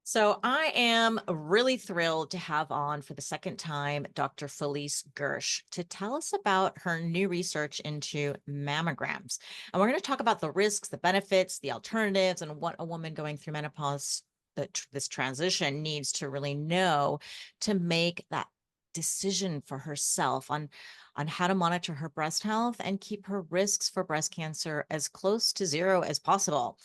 So I am really thrilled to have on for the second time Dr. Felice Gersh to tell us about her new research into mammograms. And we're going to talk about the risks, the benefits, the alternatives, and what a woman going through menopause, this transition, needs to really know to make that decision for herself on how to monitor her breast health and keep her risks for breast cancer as close to zero as possible.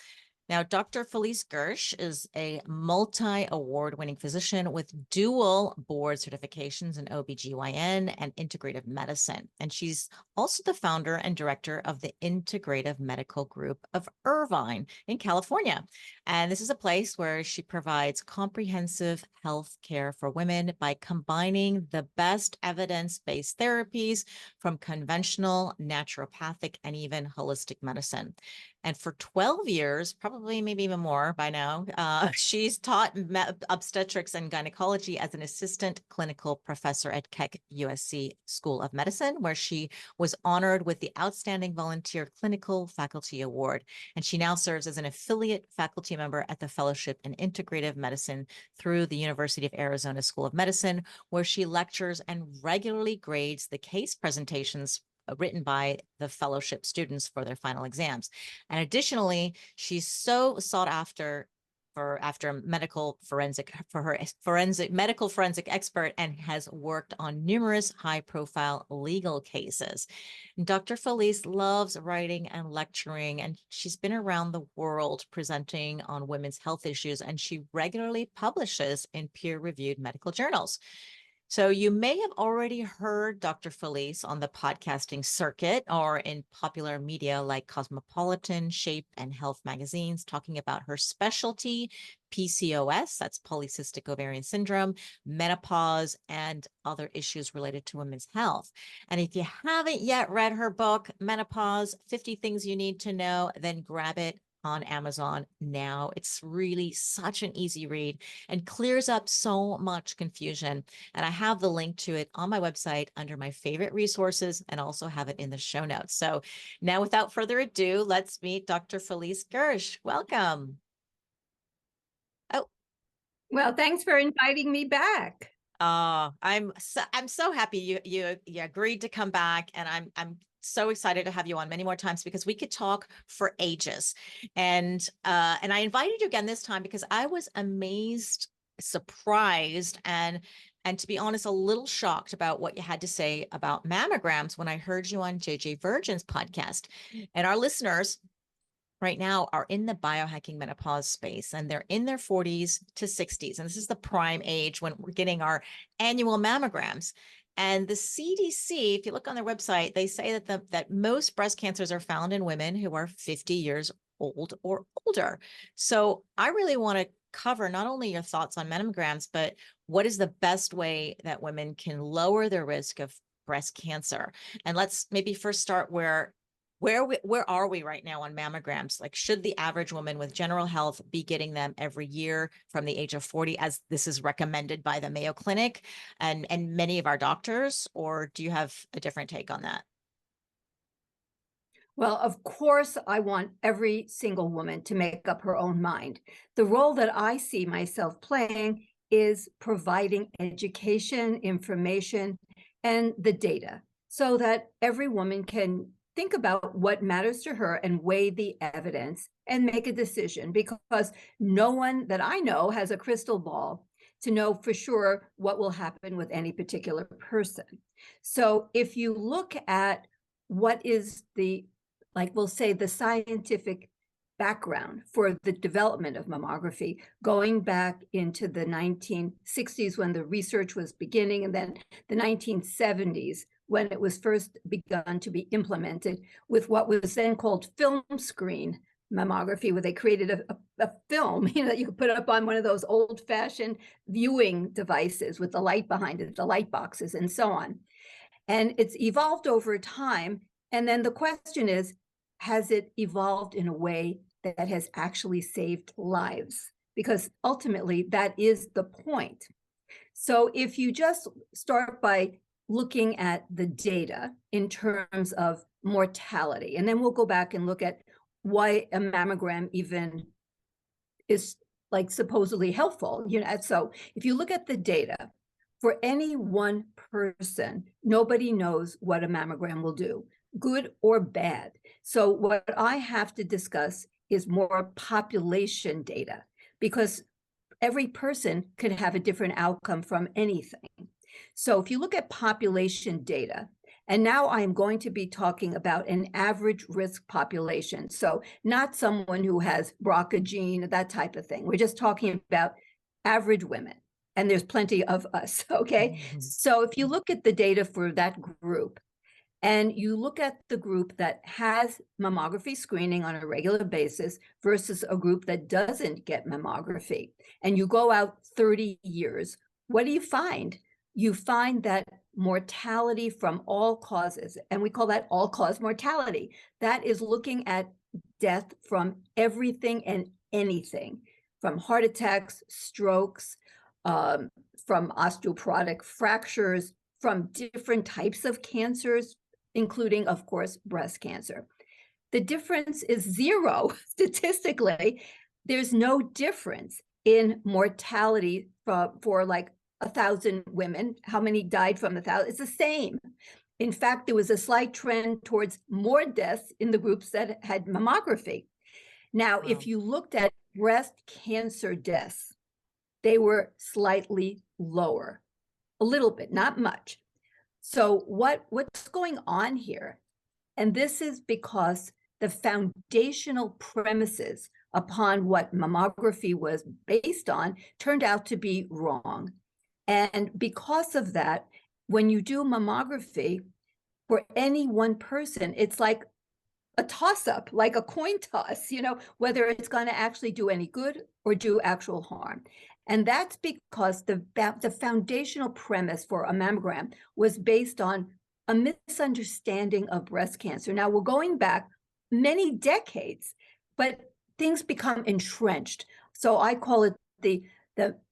Now, Dr. Felice Gersh is a multi-award-winning physician with dual board certifications in OB-GYN and integrative medicine. And she's also the founder and director of the Integrative Medical Group of Irvine in California. And this is a place where she provides comprehensive health care for women by combining the best evidence-based therapies from conventional, naturopathic, and even holistic medicine. And for 12 years, probably maybe even more by now, she's taught obstetrics and gynecology as an assistant clinical professor at Keck USC School of Medicine, where she was honored with the Outstanding Volunteer Clinical Faculty Award. And she now serves as an affiliate faculty member at the Fellowship in Integrative Medicine through the University of Arizona School of Medicine, where she lectures and regularly grades the case presentations written by the fellowship students for their final exams. And additionally, she's so sought after after medical forensic for her medical forensic expert and has worked on numerous high-profile legal cases. Dr. Felice loves writing and lecturing, and she's been around the world presenting on women's health issues, and she regularly publishes in peer-reviewed medical journals. So you may have already heard Dr. Felice on the podcasting circuit or in popular media like Cosmopolitan, Shape, and Health magazines talking about her specialty, PCOS, that's Polycystic Ovarian Syndrome, menopause, and other issues related to women's health. And if you haven't yet read her book, Menopause, 50 Things You Need to Know, then grab it on Amazon now. It's really such an easy read and clears up so much confusion. And I have the link to it on my website under my favorite resources and also have it in the show notes. So now, without further ado, let's meet Dr. Felice Gersh. Welcome. Oh, Well, thanks for inviting me back. I'm so happy you agreed to come back, and I'm so excited to have you on many more times because we could talk for ages. And I invited you again this time because I was amazed, surprised, and to be honest, a little shocked about what you had to say about mammograms when I heard you on JJ Virgin's podcast. And our listeners right now are in the biohacking menopause space, and they're in their 40s to 60s. And this is the prime age when we're getting our annual mammograms. And the CDC, if you look on their website, they say that that most breast cancers are found in women who are 50 years old or older. So I really want to cover not only your thoughts on mammograms, but what is the best way that women can lower their risk of breast cancer. And let's maybe first start where are we right now on mammograms? Like, should the average woman with general health be getting them every year from the age of 40, as this is recommended by the Mayo Clinic and many of our doctors, or do you have a different take on that? Well, of course, I want every single woman to make up her own mind. The role that I see myself playing is providing education, information, and the data so that every woman can think about what matters to her and weigh the evidence and make a decision, because no one that I know has a crystal ball to know for sure what will happen with any particular person. So if you look at what is like we'll say, the scientific background for the development of mammography, going back into the 1960s when the research was beginning, and then the 1970s when it was first begun to be implemented with what was then called film screen mammography, where they created a film, that you could put up on one of those old-fashioned viewing devices with the light behind it, the light boxes, and so on. And it's evolved over time. And then the question is, has it evolved in a way that has actually saved lives? Because ultimately, that is the point. So if you just start by looking at the data in terms of mortality, and then we'll go back and look at why a mammogram even is like supposedly helpful, so if you look at the data, for any one person, nobody knows what a mammogram will do, good or bad. So what I have to discuss is more population data, because every person could have a different outcome from anything. So if you look at population data, and now I'm going to be talking about an average risk population. So not someone who has BRCA gene, that type of thing. We're just talking about average women. And there's plenty of us, okay? So if you look at the data for that group, and you look at the group that has mammography screening on a regular basis versus a group that doesn't get mammography, and you go out 30 years, what do you find? You find that mortality from all causes, and we call that all-cause mortality. That is looking at death from everything and anything, from heart attacks, strokes, from osteoporotic fractures, from different types of cancers, including, of course, breast cancer. The difference is zero. Statistically, there's no difference in mortality for like 1,000 women. How many died from 1,000? It's the same. In fact, there was a slight trend towards more deaths in the groups that had mammography. Now, if you looked at breast cancer deaths, they were slightly lower, a little bit, not much. So what's going on here? And this is because the foundational premises upon what mammography was based on turned out to be wrong. And because of that, when you do mammography for any one person, it's like a toss-up, like a coin toss, whether it's going to actually do any good or do actual harm. And that's because the foundational premise for a mammogram was based on a misunderstanding of breast cancer. Now, we're going back many decades, but things become entrenched. So I call it the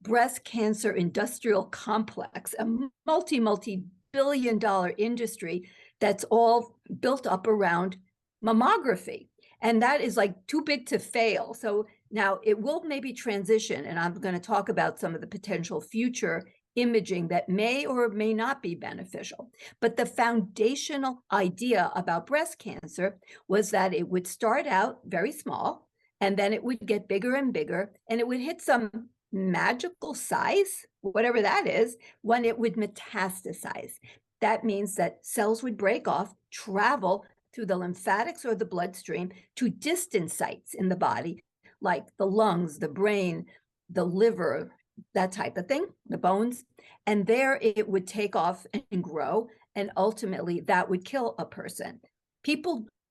breast cancer industrial complex, a multi-billion-dollar industry that's all built up around mammography. And that is like too big to fail. So now it will maybe transition, and I'm going to talk about some of the potential future imaging that may or may not be beneficial. But the foundational idea about breast cancer was that it would start out very small, and then it would get bigger and bigger, and it would hit some magical size, whatever that is, when it would metastasize. That means that cells would break off, travel through the lymphatics or the bloodstream to distant sites in the body, like the lungs, the brain, the liver, that type of thing, the bones. And there it would take off and grow, and ultimately that would kill a person.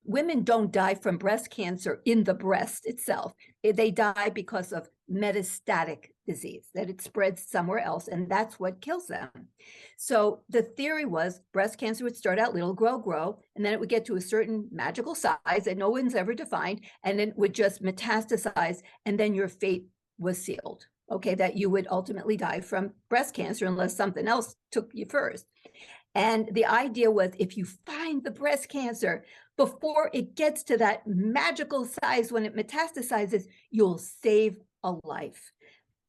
Women don't die from breast cancer in the breast itself. They die because of metastatic disease, that it spreads somewhere else, and that's what kills them. So the theory was breast cancer would start out little, grow, and then it would get to a certain magical size that no one's ever defined, and then it would just metastasize, and then your fate was sealed, okay, that you would ultimately die from breast cancer unless something else took you first. And the idea was, if you find the breast cancer before it gets to that magical size when it metastasizes, you'll save a life.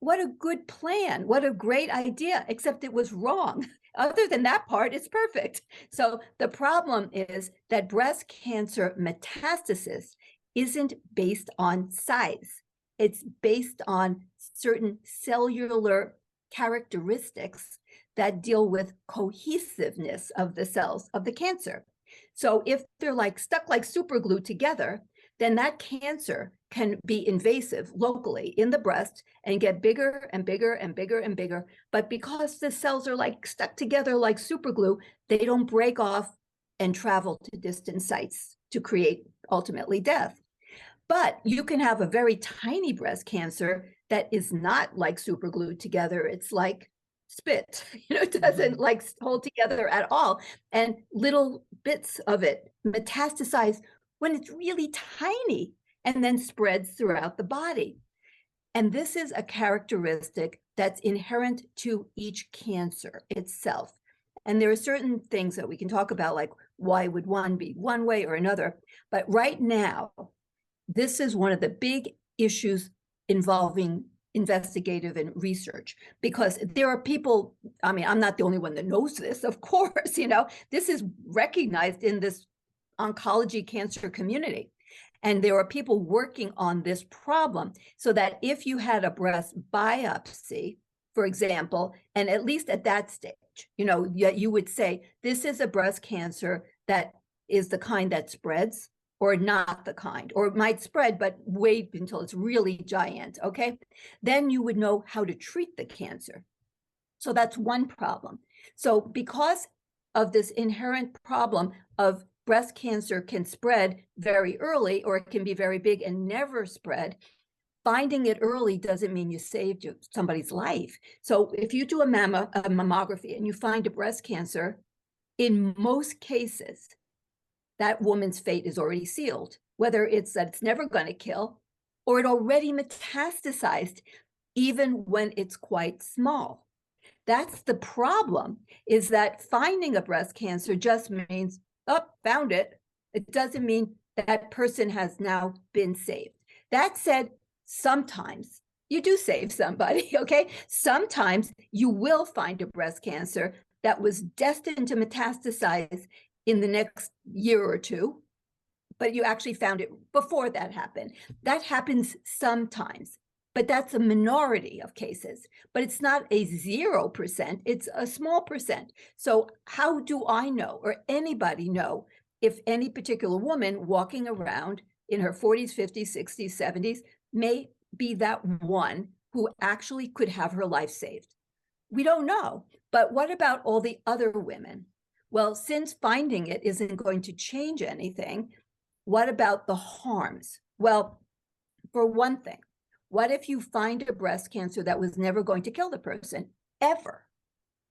What a good plan. What a great idea, except it was wrong. Other than that part, it's perfect. So the problem is that breast cancer metastasis isn't based on size. It's based on certain cellular characteristics that deal with cohesiveness of the cells of the cancer. So if they're like stuck like super glue together, then that cancer can be invasive locally in the breast and get bigger and bigger and bigger and bigger. But because the cells are like stuck together like super glue, they don't break off and travel to distant sites to create ultimately death. But you can have a very tiny breast cancer that is not like super glued together. It's like spit, it doesn't like hold together at all. And little bits of it metastasize when it's really tiny and then spreads throughout the body. And this is a characteristic that's inherent to each cancer itself. And there are certain things that we can talk about, like why would one be one way or another. But right now, this is one of the big issues involving investigative and research, because there are people, I mean, I'm not the only one that knows this, of course, this is recognized in this oncology cancer community. And there are people working on this problem so that if you had a breast biopsy, for example, and at least at that stage, you would say, this is a breast cancer that is the kind that spreads, or not the kind, or it might spread, but wait until it's really giant, okay? Then you would know how to treat the cancer. So that's one problem. So because of this inherent problem of breast cancer can spread very early, or it can be very big and never spread, finding it early doesn't mean you saved somebody's life. So if you do a mammography and you find a breast cancer, in most cases, that woman's fate is already sealed, whether it's that it's never going to kill or it already metastasized, even when it's quite small. That's the problem, is that finding a breast cancer just means, oh, found it. It doesn't mean that person has now been saved. That said, sometimes you do save somebody, okay? Sometimes you will find a breast cancer that was destined to metastasize in the next year or two, but you actually found it before that happened. That happens sometimes, but that's a minority of cases. But it's not a 0%, it's a small percent. So how do I know, or anybody know, if any particular woman walking around in her 40s, 50s, 60s, 70s may be that one who actually could have her life saved? We don't know. But what about all the other women? Well, since finding it isn't going to change anything, what about the harms? Well, for one thing, what if you find a breast cancer that was never going to kill the person, ever?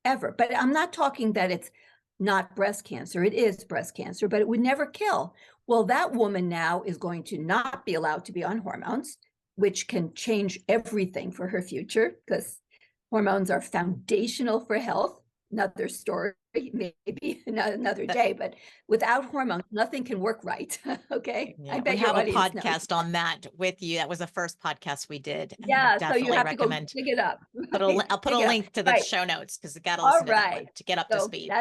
But I'm not talking that it's not breast cancer. It is breast cancer, but it would never kill. Well, that woman now is going to not be allowed to be on hormones, which can change everything for her future, because hormones are foundational for health. Another story, maybe another day, but without hormones, nothing can work right. Okay. Yeah, I bet we your have a audience knows. podcast on that with you. That was the first podcast we did. And Yeah, so you definitely have to go recommend. dig it up. I'll put a Dig it up. link to the Right. show notes, because you got to All listen to that one right. to get up to So speed.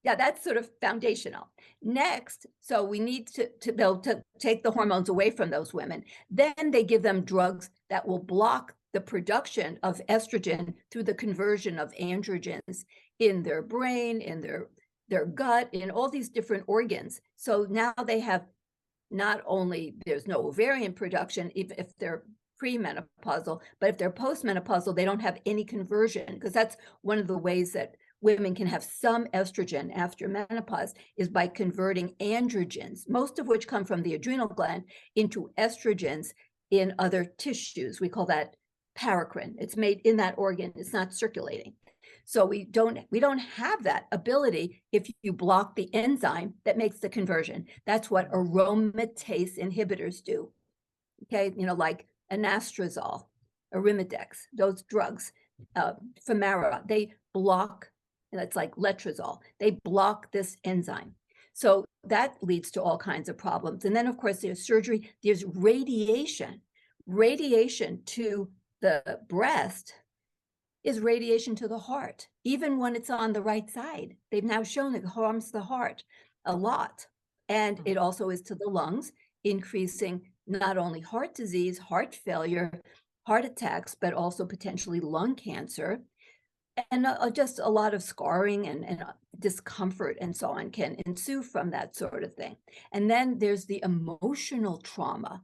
that's sort of foundational. Next, so we need to be able to take the hormones away from those women. Then they give them drugs that will block the production of estrogen through the conversion of androgens in their brain, in their gut, in all these different organs. So now they have, not only there's no ovarian production if they're premenopausal, but if they're postmenopausal, they don't have any conversion, because that's one of the ways that women can have some estrogen after menopause, is by converting androgens, most of which come from the adrenal gland, into estrogens in other tissues. We call that paracrine. It's made in that organ. It's not circulating. So we don't have that ability if you block the enzyme that makes the conversion. That's what aromatase inhibitors do. Okay, like anastrozole, arimidex, those drugs, Femara, they block, and it's like letrozole, they block this enzyme. So that leads to all kinds of problems. And then, of course, there's surgery, there's radiation. Radiation to the breast is radiation to the heart, even when it's on the right side. They've now shown it harms the heart a lot. And it also is to the lungs, increasing not only heart disease, heart failure, heart attacks, but also potentially lung cancer. And just a lot of scarring and discomfort and so on can ensue from that sort of thing. And then there's the emotional trauma.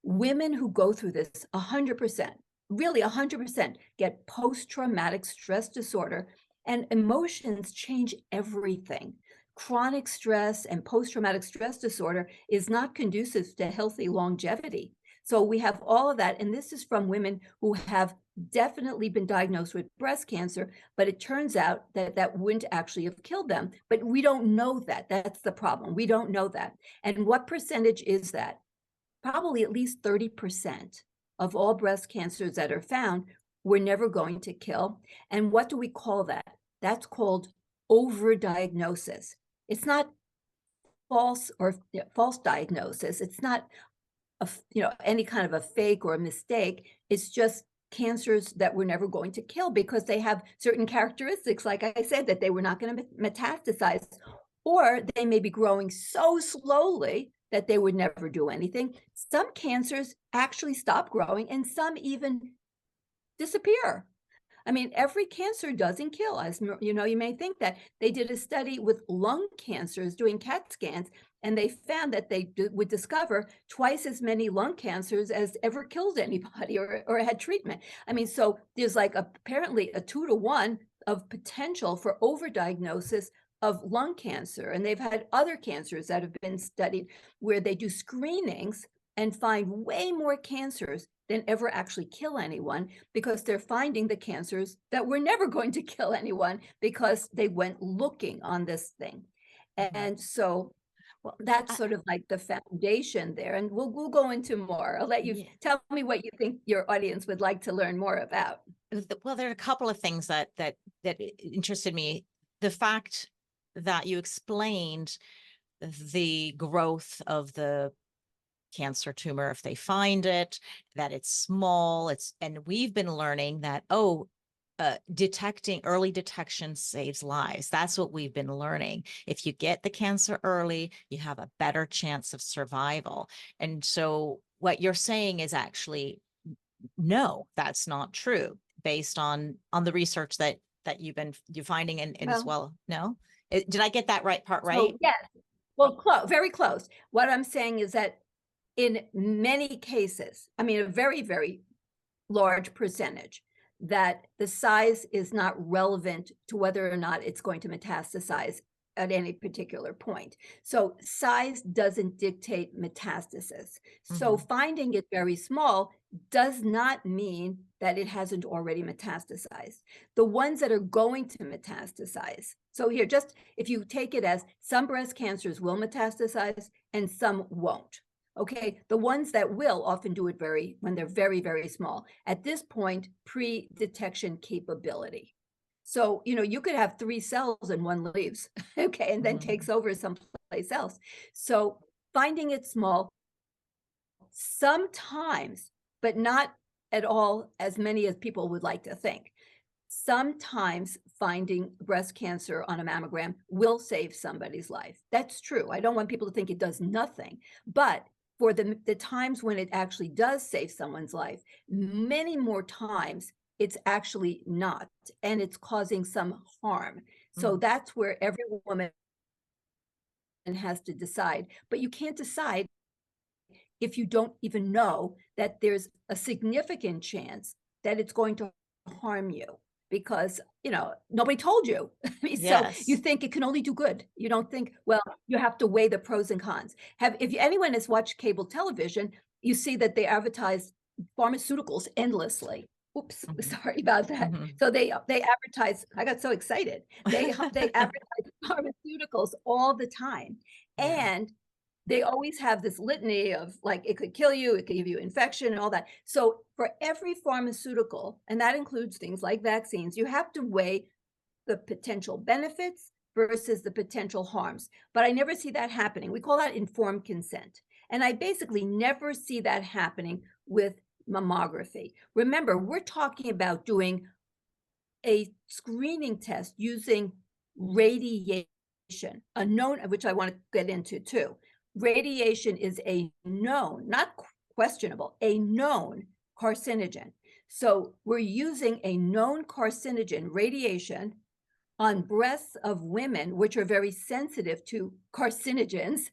Women who go through this 100%, really 100%, get post-traumatic stress disorder, and emotions change everything. Chronic stress and post-traumatic stress disorder is not conducive to healthy longevity. So we have all of that, and this is from women who have definitely been diagnosed with breast cancer, but it turns out that that wouldn't actually have killed them. But we don't know that. That's the problem. We don't know that. And what percentage is that? Probably at least 30% of all breast cancers that are found were never going to kill. And what do we call that? That's called overdiagnosis. It's not false diagnosis. It's not any kind of a fake or a mistake. It's just cancers that we're never going to kill because they have certain characteristics, like I said, that they were not going to metastasize, or they may be growing so slowly that they would never do anything. Some cancers actually stop growing and some even disappear. I mean, every cancer doesn't kill. As you know, you may think that. They did a study with lung cancers doing CAT scans, and they found that they would discover twice as many lung cancers as ever killed anybody or had treatment. I mean, so there's like apparently a 2 to 1 of potential for overdiagnosis of lung cancer. And they've had other cancers that have been studied where they do screenings and find way more cancers than ever actually kill anyone, because they're finding the cancers that were never going to kill anyone because they went looking on this thing. And so Well, that's sort of like the foundation there. And we'll go into more. I'll let you tell me what you think your audience would like to learn more about. Well, there are a couple of things that interested me. The fact that you explained the growth of the cancer tumor if they find it, that it's small, and we've been learning that, early detection saves lives. That's what we've been learning. If you get the cancer early, you have a better chance of survival. And so what you're saying is actually, no, that's not true based on the research that you're finding and as well. No, did I get that part right? So, yes, well, very close. What I'm saying is that in many cases, I mean, a very, very large percentage, that the size is not relevant to whether or not it's going to metastasize at any particular point. So size doesn't dictate metastasis. So finding it very small does not mean that it hasn't already metastasized. The ones that are going to metastasize. So here, just if you take it as some breast cancers will metastasize and some won't. Okay, the ones that will often do it when they're very, very small. At this point, pre-detection capability. So, you could have 3 cells and one leaves, okay, and then takes over someplace else. So finding it small sometimes, but not at all as many as people would like to think. Sometimes finding breast cancer on a mammogram will save somebody's life. That's true. I don't want people to think it does nothing, but for the times when it actually does save someone's life, many more times it's actually not, and it's causing some harm. So that's where every woman has to decide. But you can't decide if you don't even know that there's a significant chance that it's going to harm you, because nobody told you. I mean, so you think it can only do good. You don't think, well, you have to weigh the pros and cons. If anyone has watched cable television, you see that they advertise pharmaceuticals endlessly. Oops, sorry about that. So they advertise. I got so excited. They advertise pharmaceuticals all the time, and they always have this litany of, like, it could kill you, it could give you infection and all that. So for every pharmaceutical, and that includes things like vaccines, you have to weigh the potential benefits versus the potential harms. But I never see that happening. We call that informed consent. And I basically never see that happening with mammography. Remember, we're talking about doing a screening test using radiation, a known, which I want to get into too. Radiation is a known, not questionable, a known carcinogen. So we're using a known carcinogen, radiation, on breasts of women, which are very sensitive to carcinogens,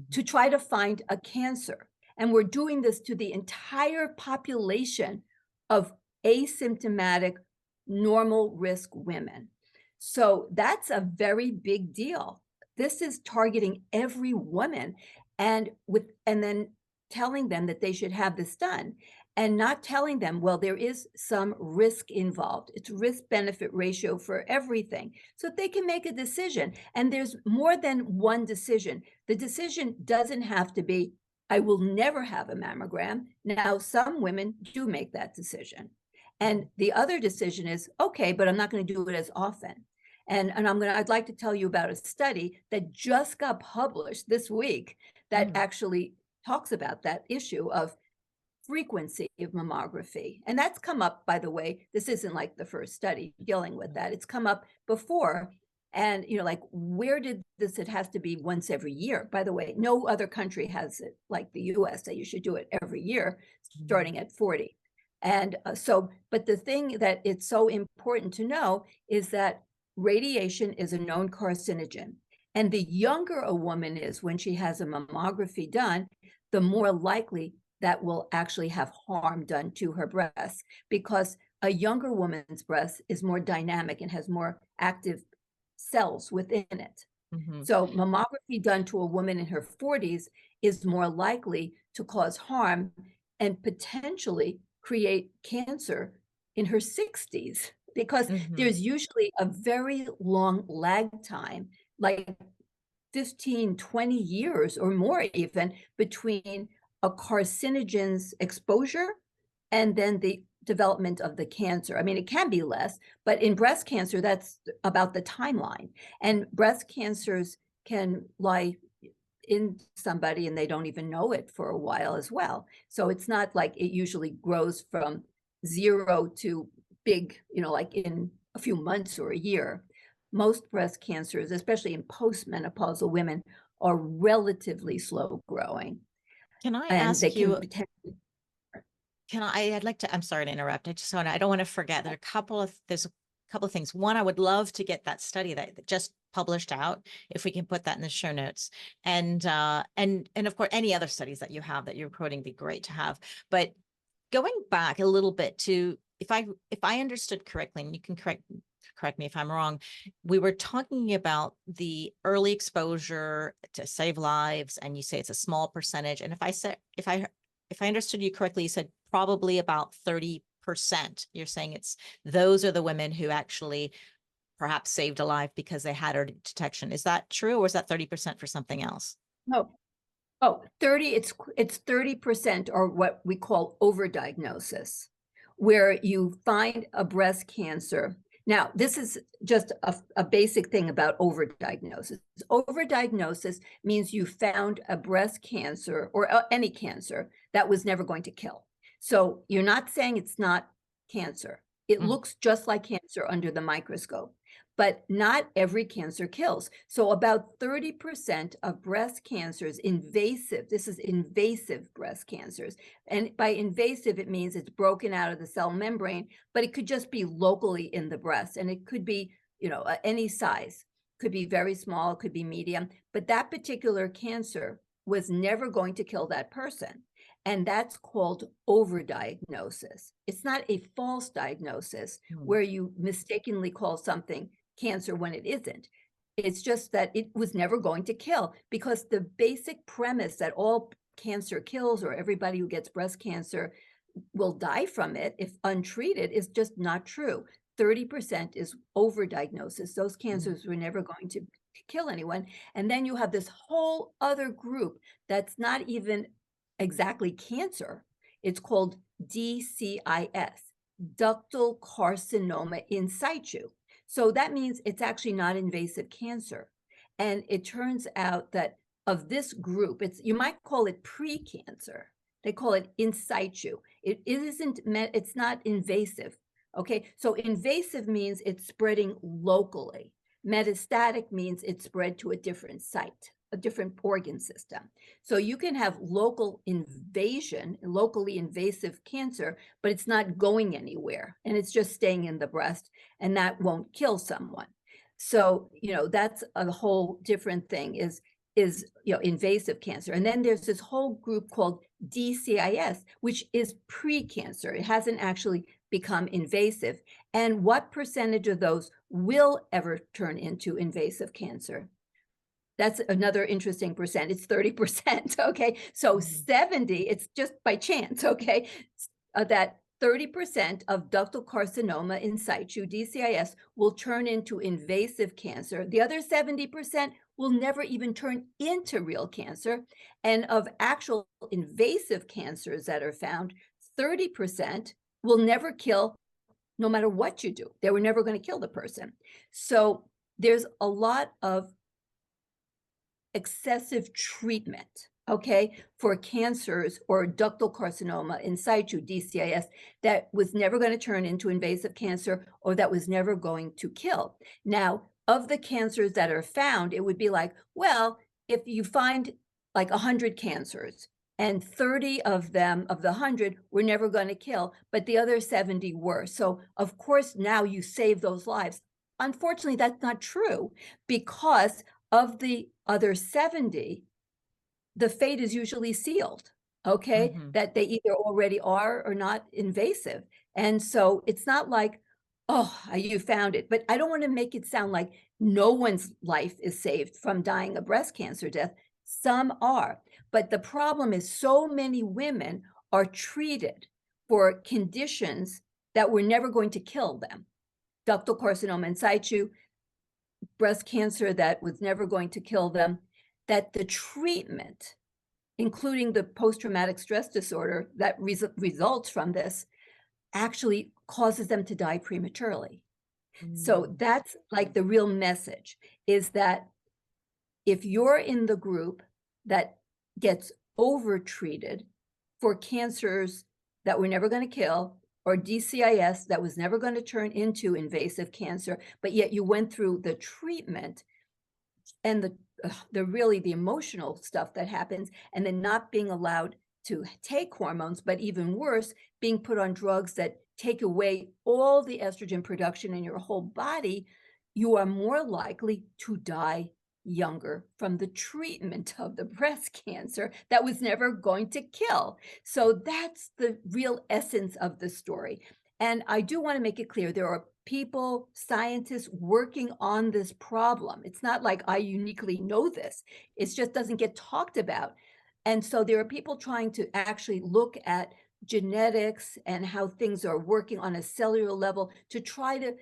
to try to find a cancer. And we're doing this to the entire population of asymptomatic, normal risk women. So that's a very big deal. This is targeting every woman, and then telling them that they should have this done, and not telling them, well, there is some risk involved. It's risk-benefit ratio for everything, so that they can make a decision. And there's more than one decision. The decision doesn't have to be, I will never have a mammogram. Now, some women do make that decision. And the other decision is, okay, but I'm not going to do it as often. And I'd like to tell you about a study that just got published this week that actually talks about that issue of frequency of mammography. And that's come up, by the way, this isn't like the first study dealing with that. It's come up before. And, like, where did this, it has to be once every year. By the way, no other country has it like the US, that you should do it every year, starting at 40. And but the thing that it's so important to know is that radiation is a known carcinogen. And the younger a woman is when she has a mammography done, the more likely that will actually have harm done to her breasts, because a younger woman's breast is more dynamic and has more active cells within it. Mhm. So mammography done to a woman in her 40s is more likely to cause harm and potentially create cancer in her 60s, because Mhm. there's usually a very long lag time, like 15, 20 years or more even, between a carcinogen's exposure and then the development of the cancer. I mean, it can be less, but in breast cancer, that's about the timeline. And breast cancers can lie in somebody and they don't even know it for a while as well. So it's not like it usually grows from 0 to big, like in a few months or a year. Most breast cancers, especially in postmenopausal women, are relatively slow growing, Can I and they ask can you, potentially. I'd like to, I'm sorry to interrupt. I don't want to forget. There's a couple of things. One, I would love to get that study that just published out, if we can put that in the show notes. And of course, any other studies that you have that you're quoting be great to have. But going back a little bit to, if I understood correctly, and you can correct me if I'm wrong, we were talking about the early exposure to save lives, and you say it's a small percentage. And if I understood you correctly, you said probably about 30%. You're saying those are the women who actually perhaps saved a life because they had early detection. Is that true, or is that 30% for something else? No. Oh, 30, it's 30%, or what we call overdiagnosis, where you find a breast cancer. Now, this is just a basic thing about overdiagnosis. Overdiagnosis means you found a breast cancer or any cancer that was never going to kill. So you're not saying it's not cancer. It Mm. looks just like cancer under the microscope, but not every cancer kills. So about 30% of breast cancers, invasive, this is invasive breast cancers. And by invasive, it means it's broken out of the cell membrane, but it could just be locally in the breast. And it could be, any size, could be very small, could be medium, but that particular cancer was never going to kill that person. And that's called overdiagnosis. It's not a false diagnosis Mm. where you mistakenly call something cancer when it isn't. It's just that it was never going to kill, because the basic premise that all cancer kills, or everybody who gets breast cancer will die from it if untreated, is just not true. 30% is overdiagnosis. Those cancers were never going to kill anyone. And then you have this whole other group that's not even exactly cancer. It's called DCIS, ductal carcinoma in situ. So that means it's actually not invasive cancer. And it turns out that of this group, you might call it pre-cancer. They call it in situ. It's not invasive. Okay, so invasive means it's spreading locally. Metastatic means it's spread to a different site, a different organ system. So you can have local invasion, locally invasive cancer, but it's not going anywhere, and it's just staying in the breast, and that won't kill someone. So, that's a whole different thing, is invasive cancer. And then there's this whole group called DCIS, which is pre-cancer. It hasn't actually become invasive. And what percentage of those will ever turn into invasive cancer? That's another interesting percent. It's 30%. Okay. So 70, it's just by chance. Okay. That 30% of ductal carcinoma in situ, DCIS, will turn into invasive cancer. The other 70% will never even turn into real cancer. And of actual invasive cancers that are found, 30% will never kill no matter what you do. They were never going to kill the person. So there's a lot of excessive treatment okay, for cancers or ductal carcinoma in situ, DCIS, that was never going to turn into invasive cancer or that was never going to kill. Now, of the cancers that are found, it would be like, well, if you find like 100 cancers and 30 of them, of the 100, were never going to kill, but the other 70 were. So, of course, now you save those lives. Unfortunately, that's not true, because of the other 70, the fate is usually sealed, okay? Mhm. That they either already are or not invasive. And so it's not like, oh, you found it. But I don't want to make it sound like no one's life is saved from dying of breast cancer death. Some are. But the problem is so many women are treated for conditions that were never going to kill them. Ductal carcinoma in situ, breast cancer that was never going to kill them, that the treatment, including the post-traumatic stress disorder that results from this, actually causes them to die prematurely. So Mm. that's like the real message, is that if you're in the group that gets overtreated for cancers that we're never going to kill, or DCIS that was never going to turn into invasive cancer, but yet you went through the treatment and the really the emotional stuff that happens, and then not being allowed to take hormones, but even worse, being put on drugs that take away all the estrogen production in your whole body, you are more likely to die younger from the treatment of the breast cancer that was never going to kill. So that's the real essence of the story. And I do want to make it clear, there are people, scientists working on this problem. It's not like I uniquely know this. It just doesn't get talked about. And so there are people trying to actually look at genetics and how things are working on a cellular level to try to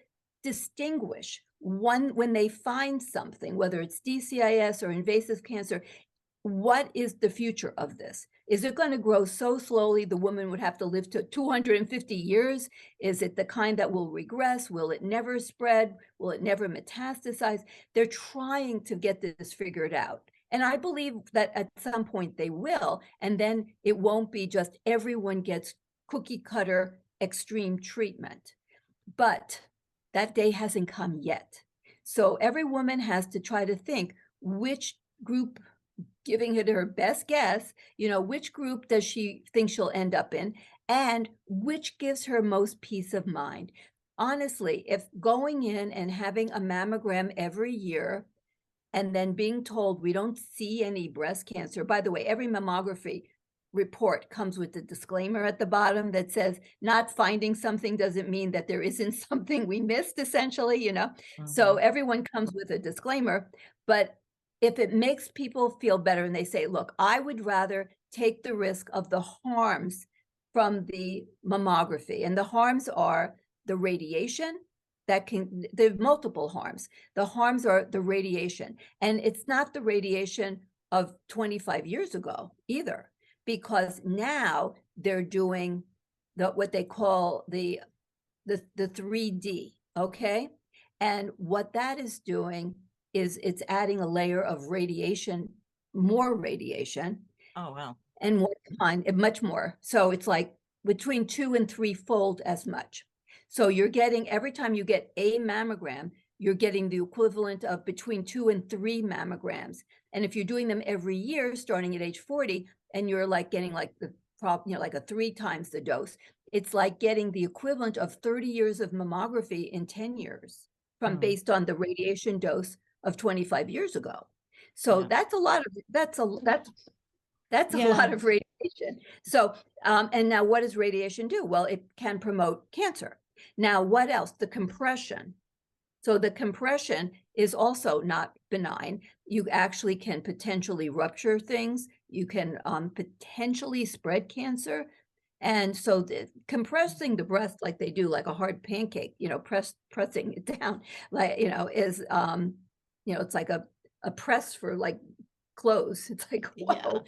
distinguish one when they find something, whether it's DCIS or invasive cancer. What is the future of this? Is it going to grow so slowly the woman would have to live to 250 years? Is it the kind that will regress? Will it never spread? Will it never metastasize? They're trying to get this figured out. And I believe that at some point they will. And then it won't be just everyone gets cookie cutter extreme treatment. But that day hasn't come yet. So every woman has to try to think, which group, giving it her best guess, which group does she think she'll end up in, and which gives her most peace of mind. Honestly, if going in and having a mammogram every year and then being told we don't see any breast cancer, by the way, every mammography report comes with a disclaimer at the bottom that says not finding something doesn't mean that there isn't something we missed, essentially. So Mhm. everyone comes with a disclaimer. But if it makes people feel better and they say, look, I would rather take the risk of the harms from the mammography, and the harms are the radiation, there are multiple harms. The harms are the radiation, and it's not the radiation of 25 years ago either, because now they're doing what they call the 3D, okay? And what that is doing is it's adding a layer of radiation, more radiation, Oh, wow. and more time, and much more. So it's like between 2 and 3-fold as much. So you're getting, every time you get a mammogram, you're getting the equivalent of between 2 and 3 mammograms. And if you're doing them every year, starting at age 40, and you're like getting like like a 3 times the dose, it's like getting the equivalent of 30 years of mammography in 10 years from Mm. based on the radiation dose of 25 years ago. So Yeah. that's a lot of, that's a lot Yeah. of radiation. So, and now what does radiation do? Well, it can promote cancer. Now, what else? The compression. So the compression is also not benign. You actually can potentially rupture things. You can potentially spread cancer. And so compressing the breast like they do, like a hard pancake, pressing it down, like, is, it's like a press for like clothes. It's like, Yeah. whoa,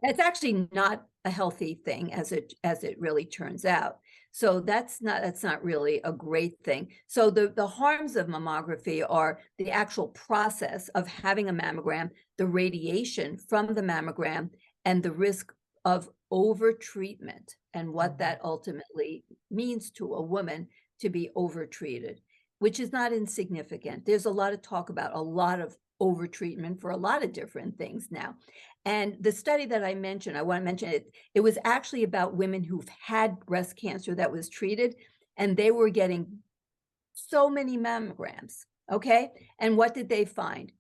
that's actually not a healthy thing as it really turns out. So that's not really a great thing. So the harms of mammography are the actual process of having a mammogram, the radiation from the mammogram, and the risk of overtreatment and what that ultimately means to a woman to be overtreated, which is not insignificant. There's a lot of talk about a lot of overtreatment for a lot of different things now. And the study that I mentioned, I want to mention it, it was actually about women who've had breast cancer that was treated, and they were getting so many mammograms. Okay. And what did they find?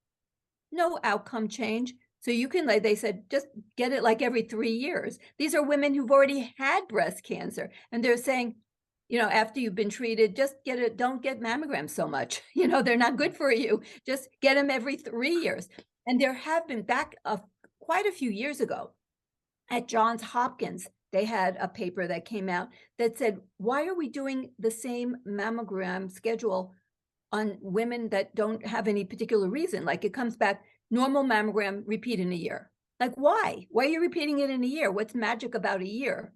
No outcome change. So you can, like they said, just get it like every 3 years. These are women who've already had breast cancer, and they're saying, after you've been treated, just get it, don't get mammograms so much. They're not good for you. Just get them every 3 years. And there have been quite a few years ago at Johns Hopkins, they had a paper that came out that said, why are we doing the same mammogram schedule on women that don't have any particular reason? Like it comes back, normal mammogram, repeat in a year. Like why? Why are you repeating it in a year? What's magic about a year?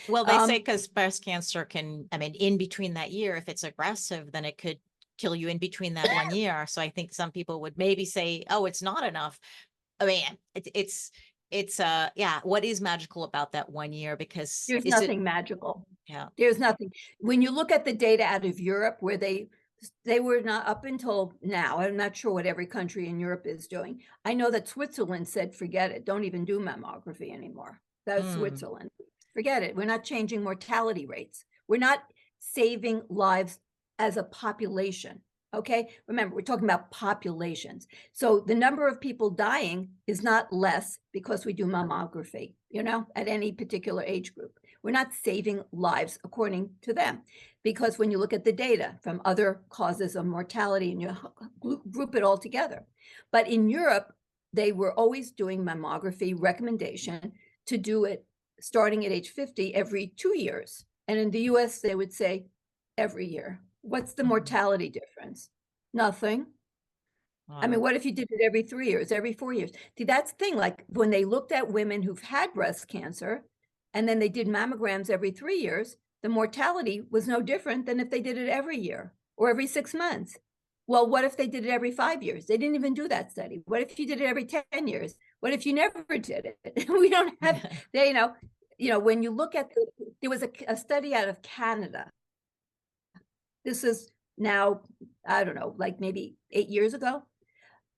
Well, they say because breast cancer can, I mean, in between that year, if it's aggressive, then it could kill you in between that 1 year. So I think some people would maybe say, oh, it's not enough. I mean, yeah, what is magical about that 1 year? Because there's nothing magical. Yeah. There's nothing. When you look at the data out of Europe, where they were not, up until now, I'm not sure what every country in Europe is doing. I know that Switzerland said, forget it, don't even do mammography anymore. That's Switzerland. Forget it. We're not changing mortality rates. We're not saving lives as a population. Okay. Remember, we're talking about populations. So the number of people dying is not less because we do mammography, at any particular age group. We're not saving lives according to them, because when you look at the data from other causes of mortality and you group it all together. But in Europe, they were always doing mammography recommendation to do it starting at age 50 every 2 years. And in the US, they would say every year. What's the mortality difference? Nothing. I mean, what if you did it every 3 years, every 4 years? See, that's the thing. Like when they looked at women who've had breast cancer and then they did mammograms every 3 years, the mortality was no different than if they did it every year or every 6 months. Well, what if they did it every 5 years? They didn't even do that study. What if you did it every 10 years? What if you never did it? We don't have, when you look at, there was a study out of Canada. This is now, I don't know, like maybe 8 years ago.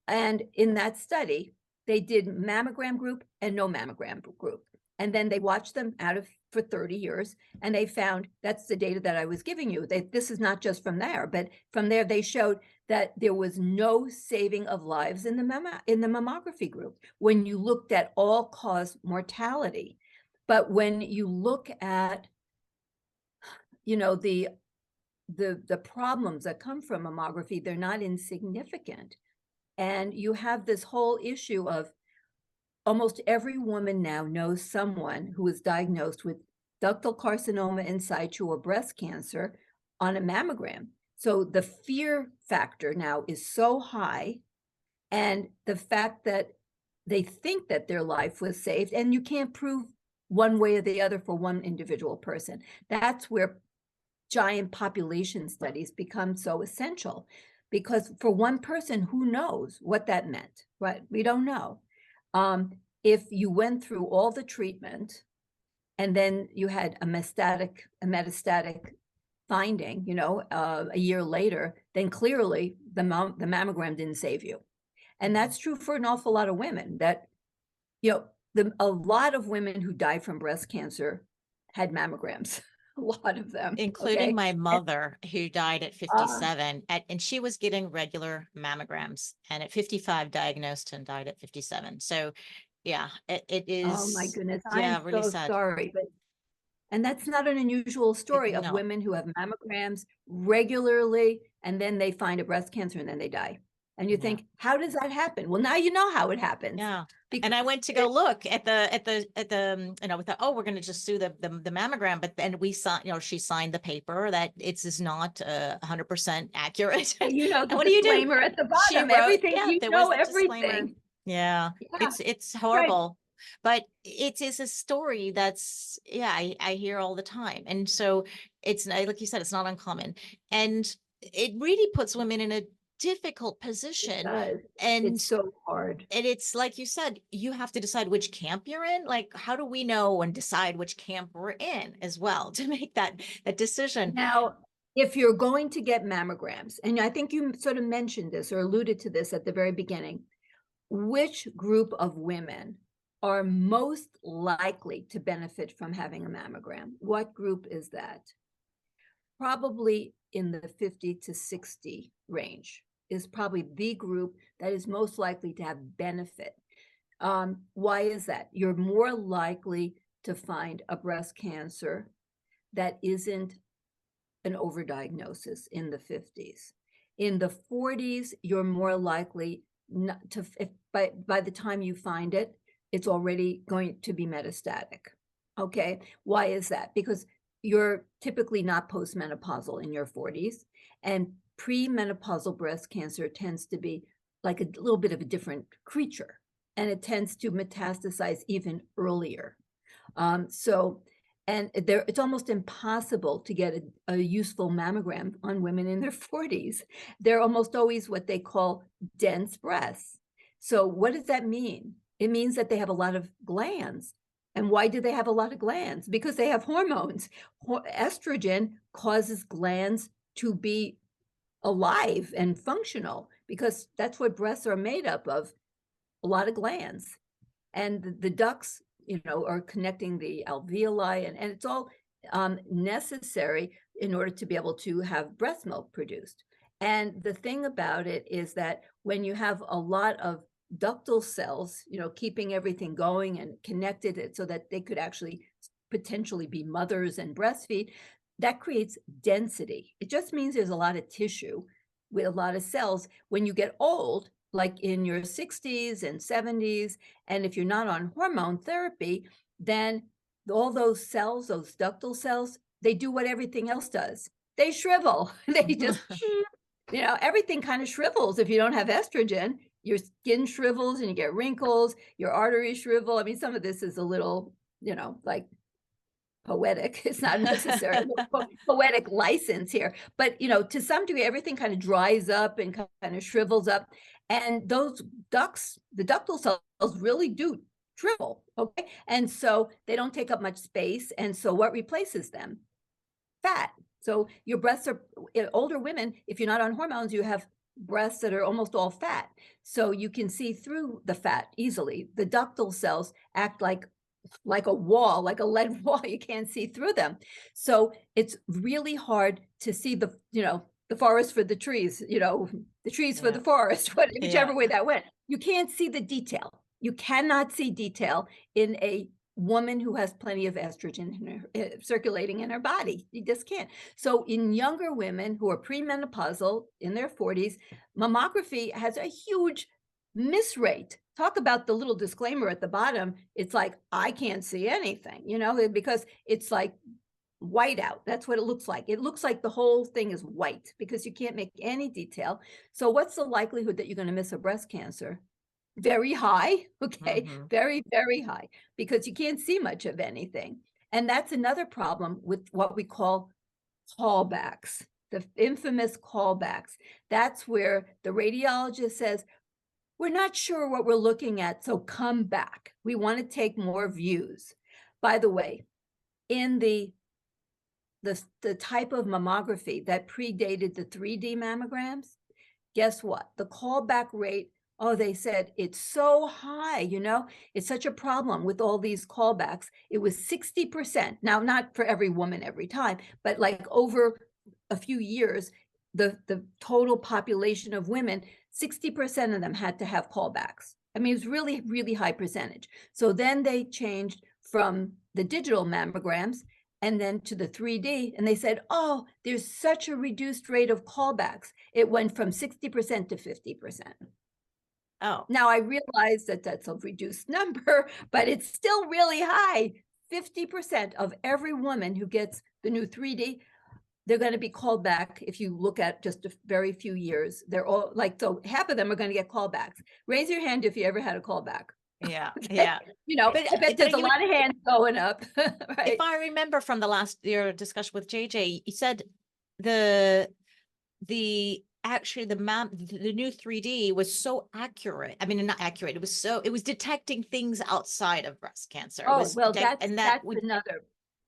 And in that study, they did mammogram group and no mammogram group. And then they watched them for 30 years. And they found, that's the data that I was giving you. This is not just from there, but from there, they showed that there was no saving of lives in the mammography group when you looked at all-cause mortality. But when you look at, the problems that come from mammography, they're not insignificant. And you have this whole issue of almost every woman now knows someone who is diagnosed with ductal carcinoma in situ or breast cancer on a mammogram. So the fear factor now is so high, and the fact that they think that their life was saved, and you can't prove one way or the other for one individual person. That's where giant population studies become so essential, because for one person, who knows what that meant, right? We don't know. If you went through all the treatment and then you had a metastatic finding, a year later, then clearly the mammogram didn't save you. And that's true for an awful lot of women, that, a lot of women who died from breast cancer had mammograms. A lot of them, including my mother, who died at 57, and she was getting regular mammograms, and at 55 diagnosed and died at 57. So yeah, it is. Oh my goodness. Yeah, I'm really so sad. sorry, and that's not an unusual story of women who have mammograms regularly, and then they find a breast cancer and then they die. And you think, how does that happen? Well, now you know how it happens. Yeah. And I went to go look at the we thought, oh, we're going to just do the mammogram, but then we saw, she signed the paper that it's not 100% accurate. The what do you do? Disclaimer at the bottom, everything, everything. Yeah, it's horrible. But it is a story that's, yeah, I hear all the time. And so like you said, it's not uncommon. And it really puts women in a difficult It position. does. And It's so hard. it's like you said, you have to decide which camp you're in. Like, how do we know and decide which camp we're in as well to make that decision? Now, if you're going to get mammograms, and I think you sort of mentioned this or alluded to this at the very beginning, which group of women are most likely to benefit from having a mammogram? What group is that? Probably in the 50 to 60 range is probably the group that is most likely to have benefit. Why is that? You're more likely to find a breast cancer that isn't an overdiagnosis in the 50s. In the 40s, you're more likely not to, if by the time you find it, it's already going to be metastatic. Okay, why is that? Because you're typically not postmenopausal in your 40s, and premenopausal breast cancer tends to be like a little bit of a different creature, and it tends to metastasize even earlier. And it's almost impossible to get a useful mammogram on women in their 40s. They're almost always what they call dense breasts. So what does that mean? It means that they have a lot of glands. And why do they have a lot of glands? Because they have hormones. Estrogen causes glands to be alive and functional, because that's what breasts are made up of, a lot of glands. And the ducts, are connecting the alveoli, and it's all necessary in order to be able to have breast milk produced. And the thing about it is that when you have a lot of ductal cells, keeping everything going and connected it so that they could actually potentially be mothers and breastfeed, that creates density. It just means there's a lot of tissue with a lot of cells. When you get old, like in your 60s and 70s, and if you're not on hormone therapy, then all those cells, those ductal cells, they do what everything else does. They shrivel. They just, everything kind of shrivels if you don't have estrogen. Your skin shrivels and you get wrinkles, your arteries shrivel. I mean, some of this is a little, like poetic. It's not necessarily poetic license here, but to some degree, everything kind of dries up and kind of shrivels up. And those ducts, the ductal cells really do shrivel. Okay. And so they don't take up much space. And so what replaces them? Fat. So your breasts are, older women, if you're not on hormones, you have breasts that are almost all fat. So you can see through the fat easily. The ductal cells act like a wall, like a lead wall. You can't see through them. So it's really hard to see the forest for the trees, the trees for the forest, whichever way that went. You can't see the detail. You cannot see detail in a woman who has plenty of estrogen circulating in her body. You just can't. So in younger women who are premenopausal in their 40s, mammography has a huge miss rate. Talk about the little disclaimer at the bottom. It's like, I can't see anything, because it's like white out. That's what it looks like. It looks like the whole thing is white because you can't make any detail. So what's the likelihood that you're going to miss a breast cancer? Very high. Okay. Very, very high, because you can't see much of anything. And that's another problem with what we call callbacks, the infamous callbacks. That's where the radiologist says, we're not sure what we're looking at, so come back. We want to take more views. By the way, in the type of mammography that predated the 3D mammograms, guess what? The callback rate, they said it's so high, it's such a problem with all these callbacks. It was 60%. Now, not for every woman every time, but like over a few years, the total population of women, 60% of them had to have callbacks. I mean, it was really, really high percentage. So then they changed from the digital mammograms and then to the 3D, and they said, there's such a reduced rate of callbacks. It went from 60% to 50%. Oh. Now I realize that that's a reduced number, but it's still really high. 50% of every woman who gets the new 3D, they're going to be called back. If you look at just a very few years, they're all like, so half of them are going to get callbacks. Raise your hand if you ever had a callback. Yeah. Okay. Yeah. But I bet there's then a lot of hands going up, if right? I remember from the last your discussion with JJ, you said the actually the new 3D was so accurate. I mean, not accurate. It was detecting things outside of breast cancer. It Oh, was well, and that's another,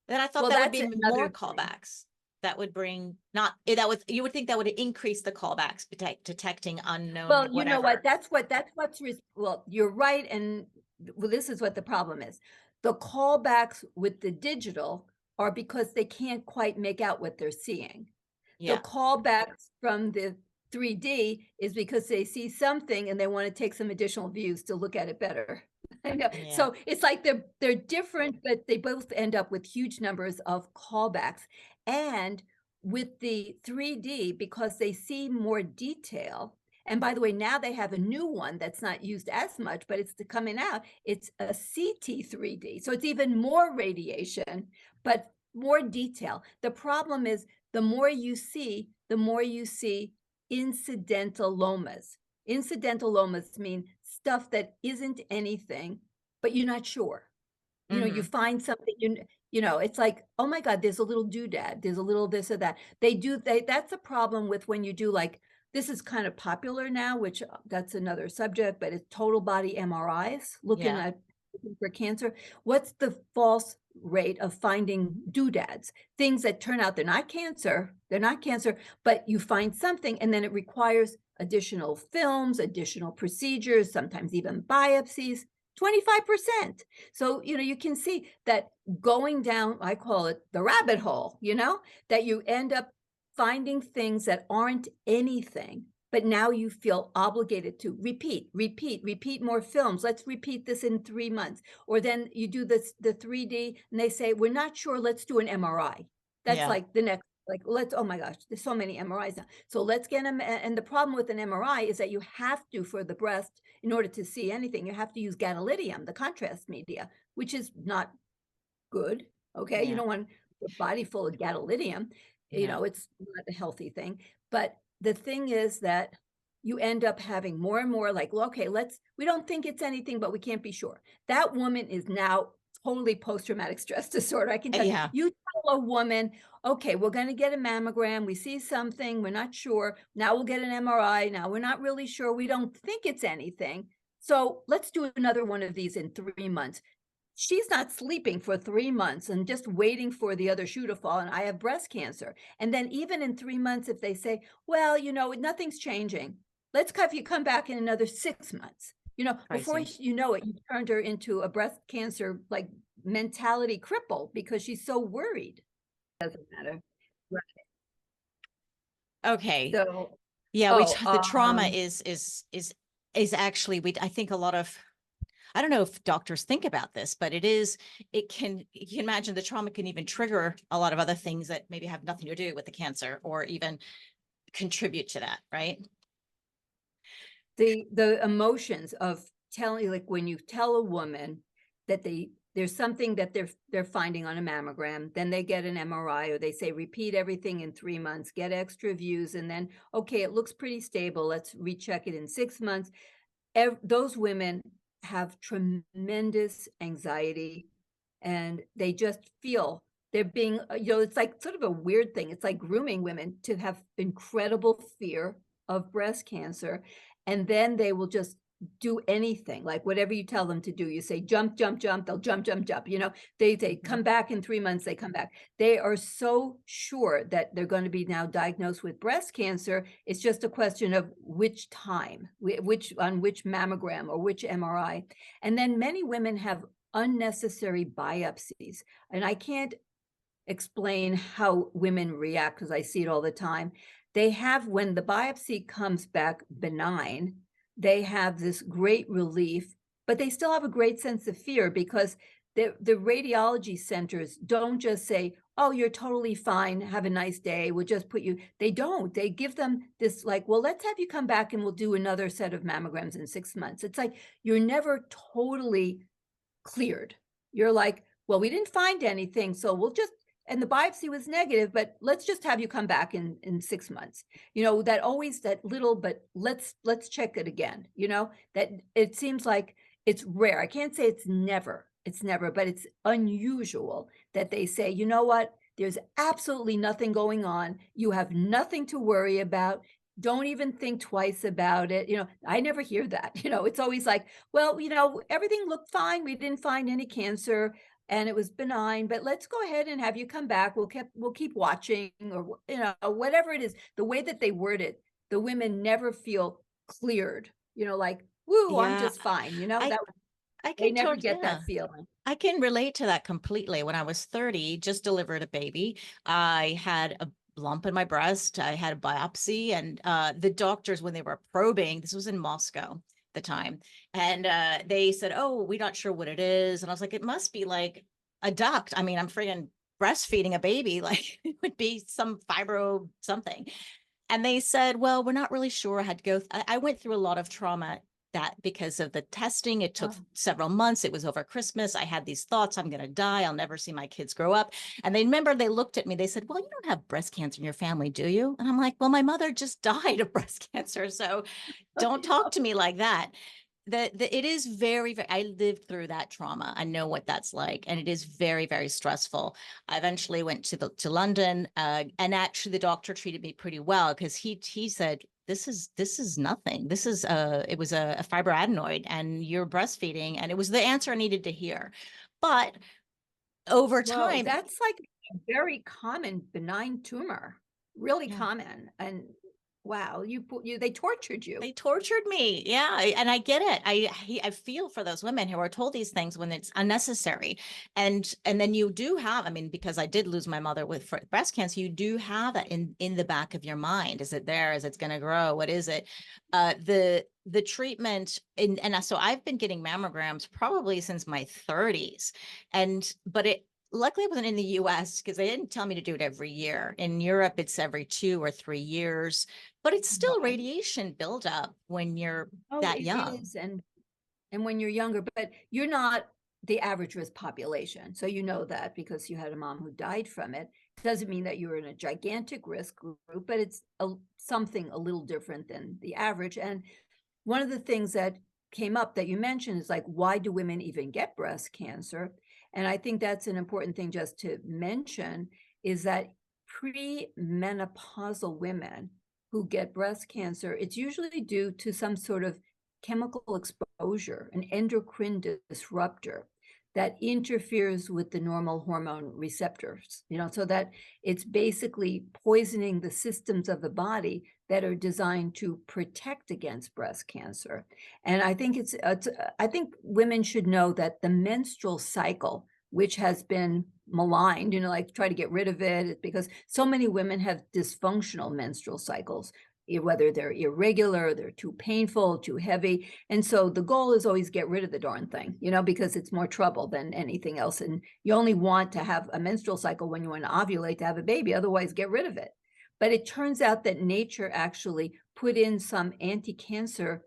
then I thought well, that would that's be more another thing. callbacks. That would bring not that would you would think that would increase the callbacks, detecting unknown Well, you know what? whatever. Well, you're right. And well, this is what the problem is. The callbacks with the digital are because they can't quite make out what they're seeing. The Yeah. callbacks from the 3D is because they see something and they want to take some additional views to look at it better. I know. Yeah. So it's like they're different, but they both end up with huge numbers of callbacks. And with the 3D, because they see more detail, and by the way, now they have a new one that's not used as much, but it's coming out. It's a CT 3D. So it's even more radiation, but more detail. The problem is the more you see incidental lomas. Incidental lomas mean stuff that isn't anything, but you're not sure. You Hmm. find something, it's like, oh my God, there's a little doodad, there's a little this or that. That's a problem with when you do, like, this is kind of popular now, which that's another subject, but it's total body MRIs looking Yeah. for cancer. What's the false rate of finding doodads, things that turn out they're not cancer, but you find something and then it requires additional films, additional procedures, sometimes even biopsies, 25%. So, you can see that going down, I call it the rabbit hole, that you end up finding things that aren't anything, but now you feel obligated to repeat more films. Let's repeat this in 3 months. Or then you do the 3D and they say, we're not sure, let's do an MRI. That's Yeah. like the next, like, oh my gosh, there's so many MRIs now. So let's get them. And the problem with an MRI is that you have to, for the breast, in order to see anything, you have to use gadolinium, the contrast media, which is not good. Okay. You Yeah. don't want your body full of gadolinium. No. It's not a healthy thing. But the thing is that you end up having more and more like, well, okay, we don't think it's anything, but we can't be sure. That woman is now totally post-traumatic stress disorder. I can tell Yeah. you tell a woman, okay, we're going to get a mammogram. We see something. We're not sure. Now we'll get an MRI. Now we're not really sure. We don't think it's anything. So let's do another one of these in 3 months. She's not sleeping for 3 months and just waiting for the other shoe to fall. And I have breast cancer. And then even in 3 months, if they say, well, nothing's changing, let's have you come back in another 6 months. Before Crazy. you know it, you turned her into a breast cancer, like, mentality cripple because she's so worried. Doesn't matter. Right. Okay. So, Yeah, oh, the trauma is actually I think a lot of I don't know if doctors think about this, but you can imagine the trauma can even trigger a lot of other things that maybe have nothing to do with the cancer or even contribute to that, right? the emotions of telling, like, when you tell a woman that there's something that they're finding on a mammogram, then they get an MRI, or they say repeat everything in 3 months, get extra views, and then, okay, it looks pretty stable, let's recheck it in 6 months. Those women have tremendous anxiety, and they just feel they're being, it's like sort of a weird thing. It's like grooming women to have incredible fear of breast cancer. And then they will just do anything, like whatever you tell them to do. You say, jump, jump, jump, they'll jump, jump, jump. They come back in 3 months, they come back. They are so sure that they're going to be now diagnosed with breast cancer. It's just a question of which time, on which mammogram or which MRI. And then many women have unnecessary biopsies. And I can't explain how women react because I see it all the time. They have, when the biopsy comes back benign, they have this great relief, but they still have a great sense of fear because the radiology centers don't just say, oh, you're totally fine, have a nice day, we'll just put you. They don't. They give them this, like, well, let's have you come back and we'll do another set of mammograms in 6 months. It's like you're never totally cleared. You're like, well, we didn't find anything, so we'll just, and the biopsy was negative, but let's just have you come back in 6 months. That always, that little, but let's check it again. That it seems like it's rare. I can't say it's never, but it's unusual that they say, you know what? There's absolutely nothing going on. You have nothing to worry about. Don't even think twice about it. I never hear that. It's always like, well, everything looked fine. We didn't find any cancer and it was benign, but let's go ahead and have you come back. We'll keep watching, or, whatever it is. The way that they word it, the women never feel cleared, like, woo, I'm Yeah, just fine. I That I they can never totally, get yeah. that feeling. I can relate to that completely. When I was 30, just delivered a baby. I had a lump in my breast. I had a biopsy, and the doctors, when they were probing, this was in Moscow at the time, and they said, "Oh, we're not sure what it is." And I was like, "It must be like a duct. I mean, I'm freaking breastfeeding a baby. Like it would be some fibro something." And they said, well, we're not really sure. I had to go. I went through a lot of trauma that because of the testing. It took Oh, several months. It was over Christmas. I had these thoughts, I'm going to die. I'll never see my kids grow up. And they remember, they looked at me. They said, well, you don't have breast cancer in your family, do you? And I'm like, well, my mother just died of breast cancer. So don't talk to me like that. It is very, I lived through that trauma. I know what that's like, and it is very, very stressful. I eventually went to London, and actually the doctor treated me pretty well, because he said, this is nothing. This is it was a fibroadenoid, and you're breastfeeding, and it was the answer I needed to hear. But over whoa, time, that's like a very common benign tumor, really yeah. common. And wow, they tortured you. They tortured me. Yeah. And I get it. I feel for those women who are told these things when it's unnecessary. And then you do have, I mean, because I did lose my mother with breast cancer, you do have that in the back of your mind. Is it there? Is it going to grow? What is it? The treatment and so I've been getting mammograms probably since my 30s. But it luckily it wasn't in the US, because they didn't tell me to do it every year. In Europe, it's every 2 or 3 years, but it's still Right. radiation buildup when you're Oh, that it young. is. And when you're younger, but you're not the average risk population. So you know that because you had a mom who died from it. Doesn't mean that you're in a gigantic risk group, but it's something a little different than the average. And one of the things that came up that you mentioned is like, why do women even get breast cancer? And I think that's an important thing just to mention, is that premenopausal women who get breast cancer, it's usually due to some sort of chemical exposure, an endocrine disruptor that interferes with the normal hormone receptors, so that it's basically poisoning the systems of the body that are designed to protect against breast cancer. And I think I think women should know that the menstrual cycle, which has been maligned, like try to get rid of it, because so many women have dysfunctional menstrual cycles, whether they're irregular, they're too painful, too heavy. And so the goal is always get rid of the darn thing, because it's more trouble than anything else. And you only want to have a menstrual cycle when you want to ovulate to have a baby, otherwise get rid of it. But it turns out that nature actually put in some anti-cancer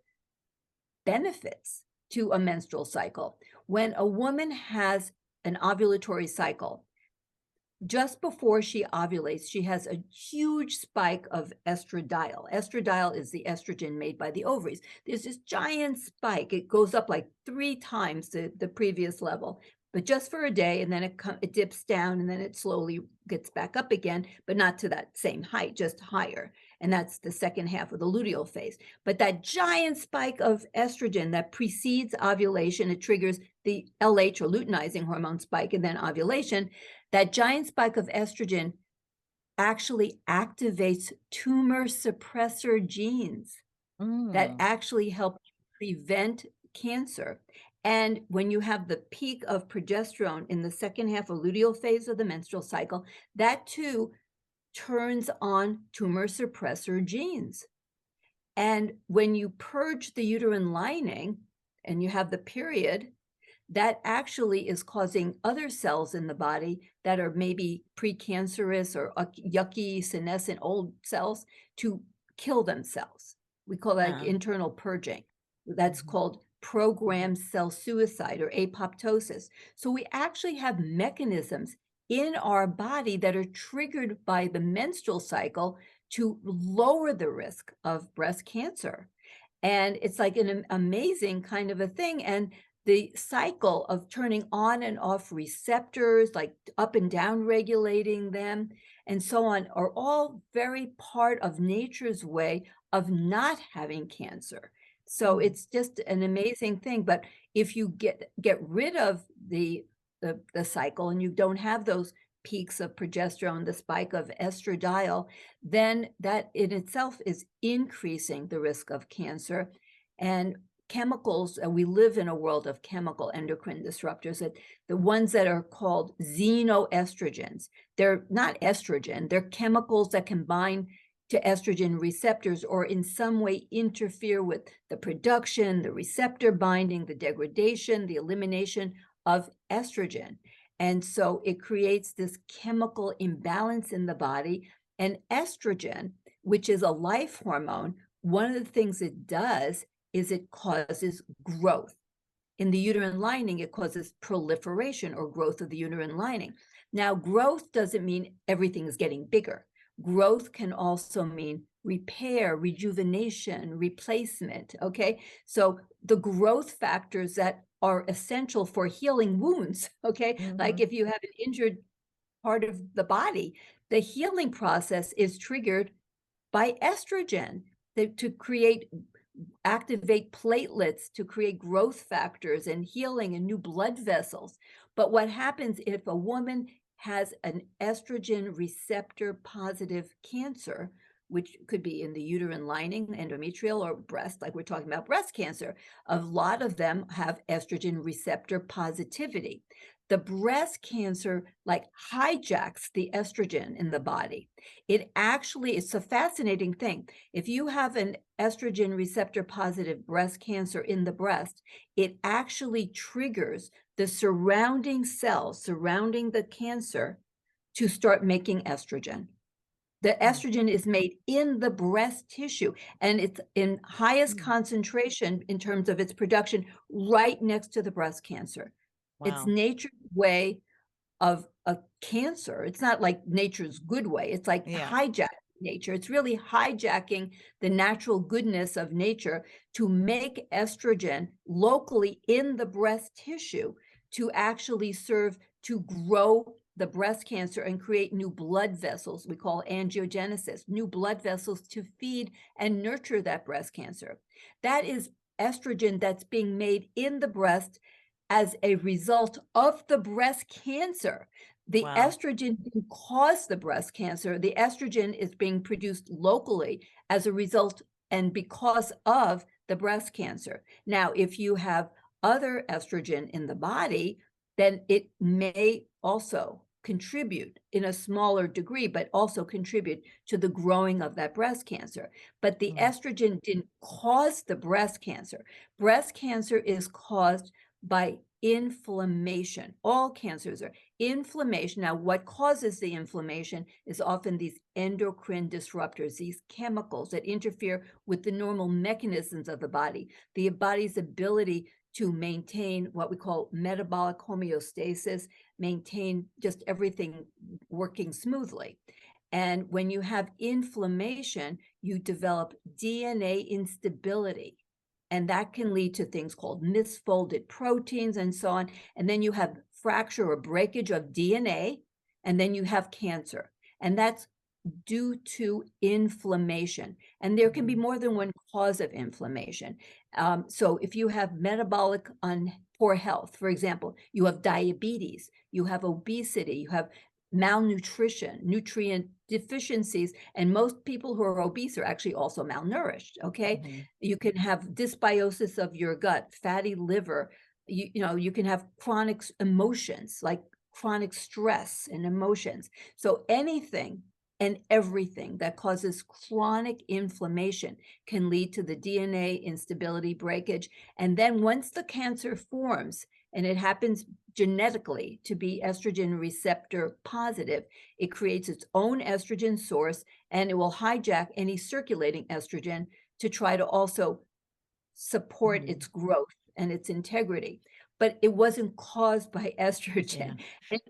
benefits to a menstrual cycle. When a woman has an ovulatory cycle, just before she ovulates, she has a huge spike of estradiol. Estradiol is the estrogen made by the ovaries. There's this giant spike. It goes up like 3 times the previous level, but just for a day, and then it dips down, and then it slowly gets back up again, but not to that same height, just higher. And that's the second half of the luteal phase. But that giant spike of estrogen that precedes ovulation, it triggers the LH or luteinizing hormone spike, and then ovulation. That giant spike of estrogen actually activates tumor suppressor genes that Mm. actually help prevent cancer. And when you have the peak of progesterone in the second half of luteal phase of the menstrual cycle, that too turns on tumor suppressor genes. And when you purge the uterine lining and you have the period, that actually is causing other cells in the body that are maybe precancerous or yucky, senescent old cells to kill themselves. We call that Yeah. internal purging. That's Mhm. called programmed cell suicide or apoptosis. So we actually have mechanisms in our body that are triggered by the menstrual cycle to lower the risk of breast cancer. And it's like an amazing kind of a thing. And the cycle of turning on and off receptors, like up and down regulating them, and so on, are all very part of nature's way of not having cancer. So it's just an amazing thing. But if you get rid of the cycle and you don't have those peaks of progesterone, the spike of estradiol, then that in itself is increasing the risk of cancer. And chemicals, we live in a world of chemical endocrine disruptors, that the ones that are called xenoestrogens, they're not estrogen, they're chemicals that can bind to estrogen receptors or in some way interfere with the production, the receptor binding, the degradation, the elimination of estrogen. And so it creates this chemical imbalance in the body. And estrogen, which is a life hormone, one of the things it does is it causes growth. In the uterine lining, it causes proliferation or growth of the uterine lining. Now, growth doesn't mean everything is getting bigger. Growth can also mean repair, rejuvenation, replacement, okay? So the growth factors that are essential for healing wounds, okay? Like if you have an injured part of the body, the healing process is triggered by estrogen to activate platelets, to create growth factors and healing and new blood vessels. But what happens if a woman has an estrogen receptor positive cancer, which could be in the uterine lining, endometrial, or breast, like we're talking about breast cancer, a lot of them have estrogen receptor positivity. The breast cancer like hijacks the estrogen in the body. It's a fascinating thing. If you have an estrogen receptor positive breast cancer in the breast, it actually triggers the surrounding cells surrounding the cancer to start making estrogen. The estrogen is made in the breast tissue, and it's in highest concentration in terms of its production right next to the breast cancer. It's Wow. nature's way of a cancer. It's not like nature's good way. It's like Yeah. hijacking nature. It's really hijacking the natural goodness of nature to make estrogen locally in the breast tissue to actually serve to grow the breast cancer and create new blood vessels. We call angiogenesis, new blood vessels to feed and nurture that breast cancer. That is estrogen that's being made in the breast as a result of the breast cancer. The Wow. estrogen didn't cause the breast cancer. The estrogen is being produced locally as a result and because of the breast cancer. Now, if you have other estrogen in the body, then it may also contribute in a smaller degree, but also contribute to the growing of that breast cancer. But the estrogen didn't cause the breast cancer. Breast cancer is caused by inflammation. All cancers are inflammation. Now, what causes the inflammation is often these endocrine disruptors, these chemicals that interfere with the normal mechanisms of the body's ability to maintain what we call metabolic homeostasis, maintain just everything working smoothly. And when you have inflammation, you develop DNA instability. And that can lead to things called misfolded proteins and so on. And then you have fracture or breakage of DNA, and then you have cancer. And that's due to inflammation. And there can be more than one cause of inflammation. So if you have metabolic poor health, for example, you have diabetes, you have obesity, you have malnutrition, nutrient deficiencies, and most people who are obese are actually also malnourished, okay? You can have dysbiosis of your gut, fatty liver, you can have chronic emotions like chronic stress and emotions. So anything and everything that causes chronic inflammation can lead to the DNA instability, breakage. And then once the cancer forms, and it happens genetically to be estrogen receptor positive, it creates its own estrogen source, and it will hijack any circulating estrogen to try to also support its growth and its integrity. but it wasn't caused by estrogen. And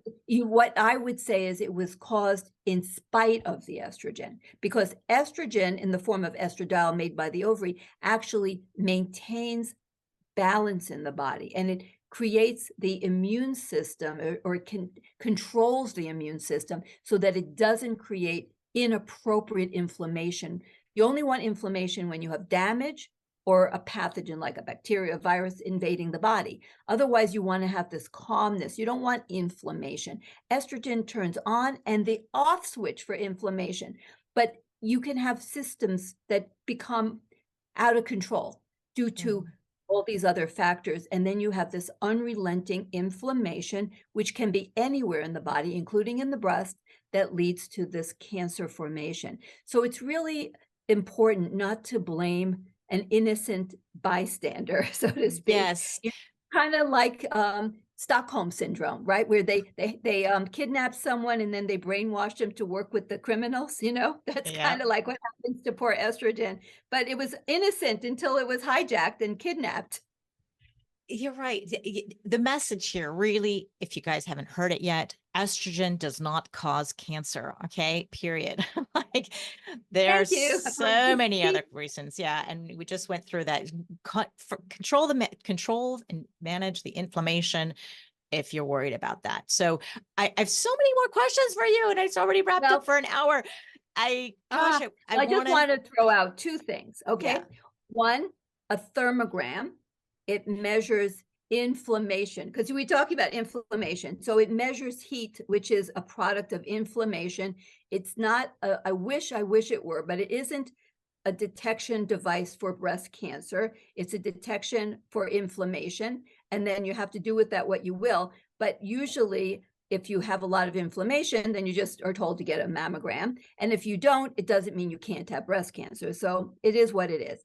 what I would say is it was caused in spite of the estrogen, because estrogen in the form of estradiol made by the ovary actually maintains balance in the body, and it creates the immune system, or controls the immune system so that it doesn't create inappropriate inflammation. You only want inflammation when you have damage or a pathogen like a bacteria, a virus invading the body. Otherwise, you want to have this calmness. You don't want inflammation. Estrogen turns on and the off switch for inflammation. But you can have systems that become out of control due to all these other factors. And then you have this unrelenting inflammation, which can be anywhere in the body, including in the breast, that leads to this cancer formation. So it's really important not to blame an innocent bystander, so to speak. Yes. It's kind of like Stockholm syndrome, right? Where they kidnap someone and then they brainwash them to work with the criminals. That's Yeah. kind of like what happens to poor estrogen. But it was innocent until it was hijacked and kidnapped. You're right. The message here, really, if you guys haven't heard it yet, estrogen does not cause cancer. Okay, period. Like, there's Thank you. so many other reasons. Yeah, and we just went through that. Control and manage the inflammation if you're worried about that. So I have so many more questions for you, and it's already wrapped up for an hour. I just want to throw out two things. Okay, Yeah. One, a thermogram. It measures inflammation, because we talk about inflammation. So it measures heat, which is a product of inflammation. It's not, I wish it were, but it isn't a detection device for breast cancer. It's a detection for inflammation. And then you have to do with that what you will. But usually, if you have a lot of inflammation, then you just are told to get a mammogram. And if you don't, it doesn't mean you can't have breast cancer. So it is what it is.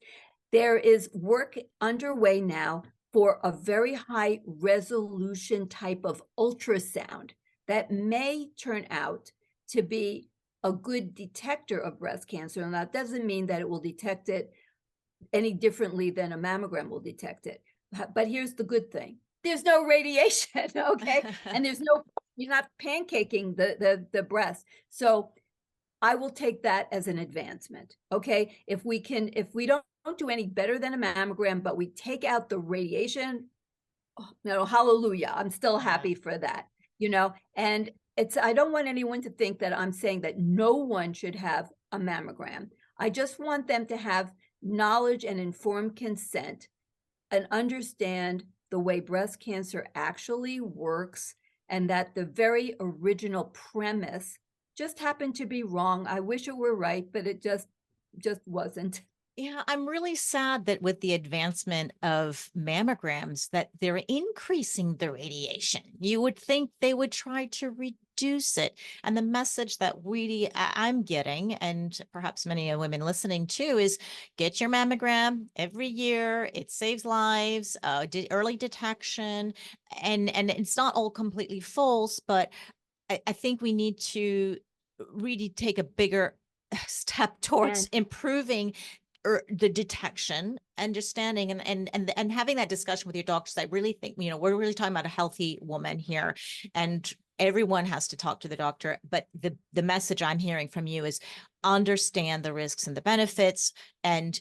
There is work underway now for a very high resolution type of ultrasound that may turn out to be a good detector of breast cancer. And that doesn't mean that it will detect it any differently than a mammogram will detect it. But here's the good thing. There's no radiation, okay? And you're not pancaking the breast. So I will take that as an advancement, okay? If we don't do any better than a mammogram, but we take out the radiation, hallelujah, I'm still happy for that, and I don't want anyone to think that I'm saying that no one should have a mammogram. I just want them to have knowledge and informed consent and understand the way breast cancer actually works, and that the very original premise just happened to be wrong. I wish it were right, but it just wasn't. Yeah, I'm really sad that with the advancement of mammograms that they're increasing the radiation. You would think they would try to reduce it. And the message that I'm getting, and perhaps many women listening too, is get your mammogram every year. It saves lives, early detection, and it's not all completely false, but I think we need to really take a bigger step towards improving the detection, understanding, and having that discussion with your doctors. I really think, we're really talking about a healthy woman here, and everyone has to talk to the doctor. But the message I'm hearing from you is understand the risks and the benefits, and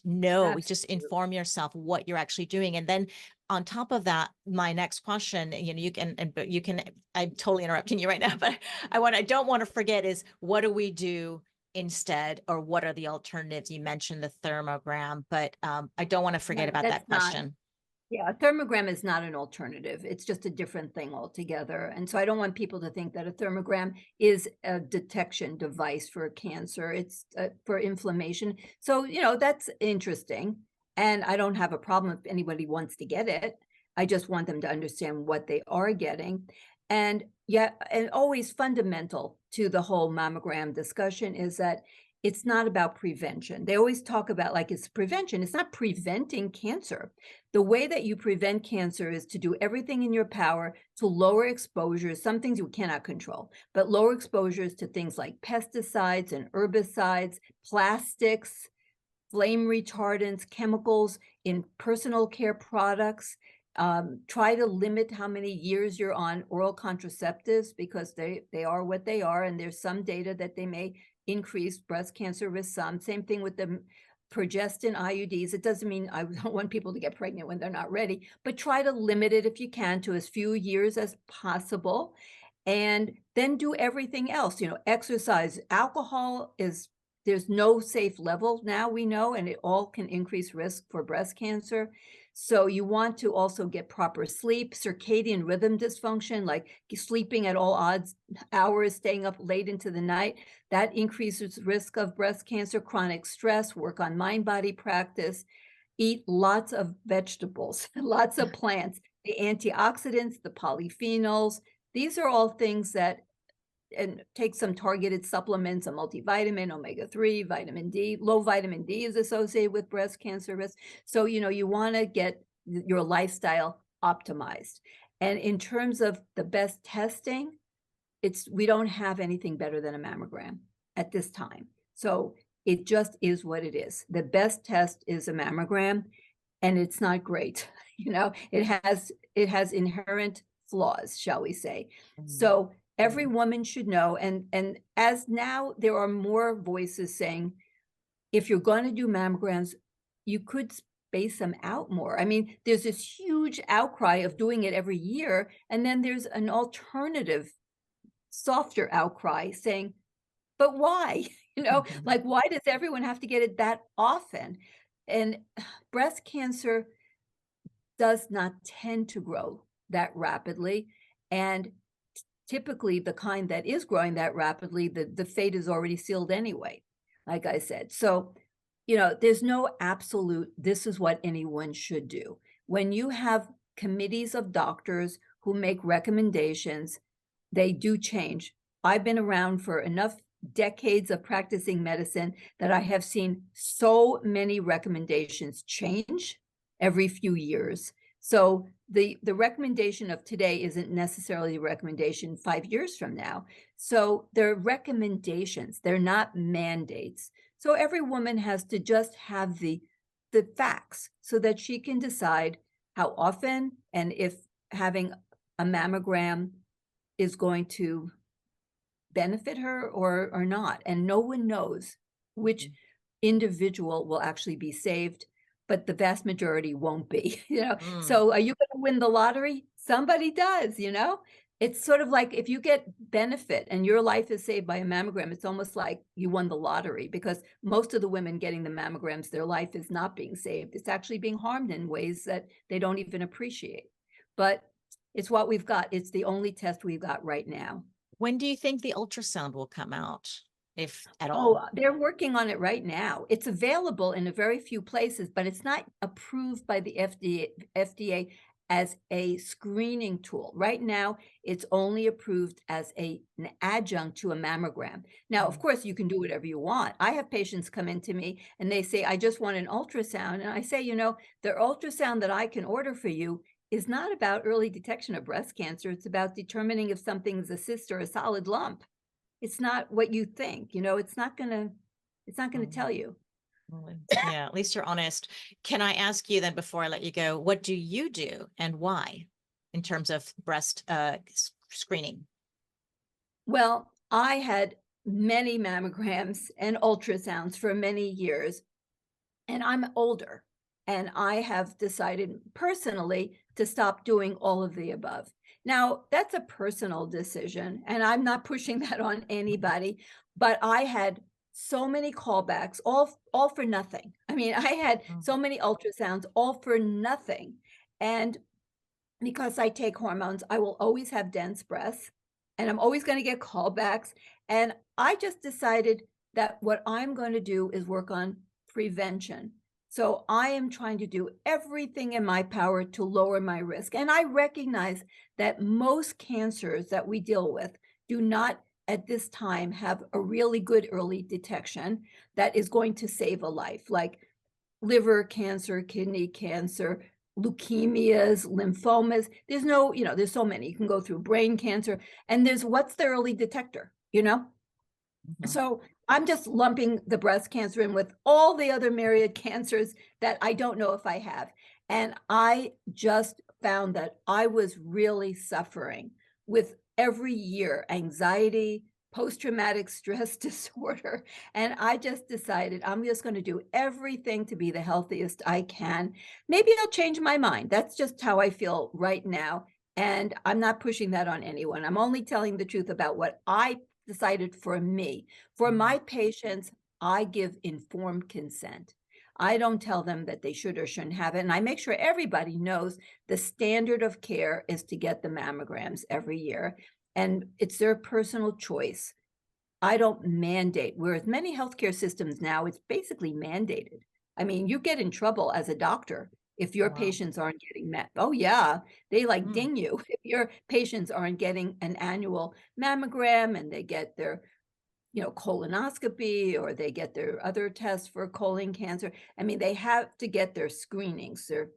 just inform yourself what you're actually doing. And then on top of that, my next question, I'm totally interrupting you right now, but I don't want to forget is, what do we do instead, or what are the alternatives? You mentioned the thermogram, but I don't want to forget about that question. A thermogram is not an alternative. It's just a different thing altogether. And so I don't want people to think that a thermogram is a detection device for cancer. It's for inflammation. So, that's interesting. And I don't have a problem if anybody wants to get it. I just want them to understand what they are getting. And always fundamental to the whole mammogram discussion is that it's not about prevention. They always talk about like it's prevention. It's not preventing cancer. The way that you prevent cancer is to do everything in your power to lower exposures. Some things you cannot control, but lower exposures to things like pesticides and herbicides, plastics, flame retardants, chemicals in personal care products, Try to limit how many years you're on oral contraceptives, because they are what they are, and there's some data that they may increase breast cancer risk some. Same thing with the progestin IUDs. It doesn't mean I don't want people to get pregnant when they're not ready, but try to limit it if you can to as few years as possible. And then do everything else, exercise. Alcohol there's no safe level now, we know, and it all can increase risk for breast cancer. So you want to also get proper sleep, circadian rhythm dysfunction, like sleeping at all odds hours, staying up late into the night, that increases risk of breast cancer. Chronic stress, work on mind-body practice, eat lots of vegetables, lots of plants, the antioxidants, the polyphenols. These are all things that, and take some targeted supplements, a multivitamin, omega-3, vitamin D. Low vitamin D is associated with breast cancer risk. So, you want to get your lifestyle optimized. And in terms of the best testing, we don't have anything better than a mammogram at this time. So it just is what it is. The best test is a mammogram, and it's not great. It has inherent flaws, shall we say. So every woman should know. And as now there are more voices saying, if you're going to do mammograms, you could space them out more. I mean, there's this huge outcry of doing it every year. And then there's an alternative, softer outcry saying, but why? Like, why does everyone have to get it that often? And breast cancer does not tend to grow that rapidly. And typically the kind that is growing that rapidly, the fate is already sealed anyway, like I said. So, there's no absolute, this is what anyone should do. When you have committees of doctors who make recommendations, they do change. I've been around for enough decades of practicing medicine that I have seen so many recommendations change every few years. So the recommendation of today isn't necessarily a recommendation 5 years from now. So they're recommendations, they're not mandates. So every woman has to just have the facts so that she can decide how often, and if having a mammogram is going to benefit her or not. And no one knows which individual will actually be saved, but the vast majority won't be. So are you going to win the lottery? Somebody does. It's sort of like if you get benefit and your life is saved by a mammogram, it's almost like you won the lottery, because most of the women getting the mammograms, their life is not being saved. It's actually being harmed in ways that they don't even appreciate. But it's what we've got. It's the only test we've got right now. When do you think the ultrasound will come out, if at all? Oh, they're working on it right now. It's available in a very few places, but it's not approved by the FDA as a screening tool. Right now, it's only approved as an adjunct to a mammogram. Now, of course, you can do whatever you want. I have patients come into me and they say, I just want an ultrasound. And I say, the ultrasound that I can order for you is not about early detection of breast cancer. It's about determining if something's a cyst or a solid lump. It's not what you think, it's not going to tell you. Yeah, at least you're honest. Can I ask you then, before I let you go, what do you do and why in terms of breast screening? Well, I had many mammograms and ultrasounds for many years, and I'm older, and I have decided personally to stop doing all of the above. Now, that's a personal decision, and I'm not pushing that on anybody, but I had so many callbacks, all for nothing. I mean, I had so many ultrasounds, all for nothing. And because I take hormones, I will always have dense breasts, and I'm always going to get callbacks. And I just decided that what I'm going to do is work on prevention. So I am trying to do everything in my power to lower my risk. And I recognize that most cancers that we deal with do not at this time have a really good early detection that is going to save a life, like liver cancer, kidney cancer, leukemias, lymphomas. There's so many. You can go through brain cancer, and what's the early detector, So I'm just lumping the breast cancer in with all the other myriad cancers that I don't know if I have. And I just found that I was really suffering with every year anxiety, post-traumatic stress disorder. And I just decided I'm just going to do everything to be the healthiest I can. Maybe I'll change my mind. That's just how I feel right now. And I'm not pushing that on anyone. I'm only telling the truth about what I decided for me. For my patients, I give informed consent. I don't tell them that they should or shouldn't have it. And I make sure everybody knows the standard of care is to get the mammograms every year. And it's their personal choice. I don't mandate, whereas many healthcare systems now, it's basically mandated. I mean, you get in trouble as a doctor if your Wow. patients aren't getting met. Oh, yeah. They like Mm. ding you if your patients aren't getting an annual mammogram and they get their colonoscopy, or they get their other tests for colon cancer. I mean, they have to get their screenings, their,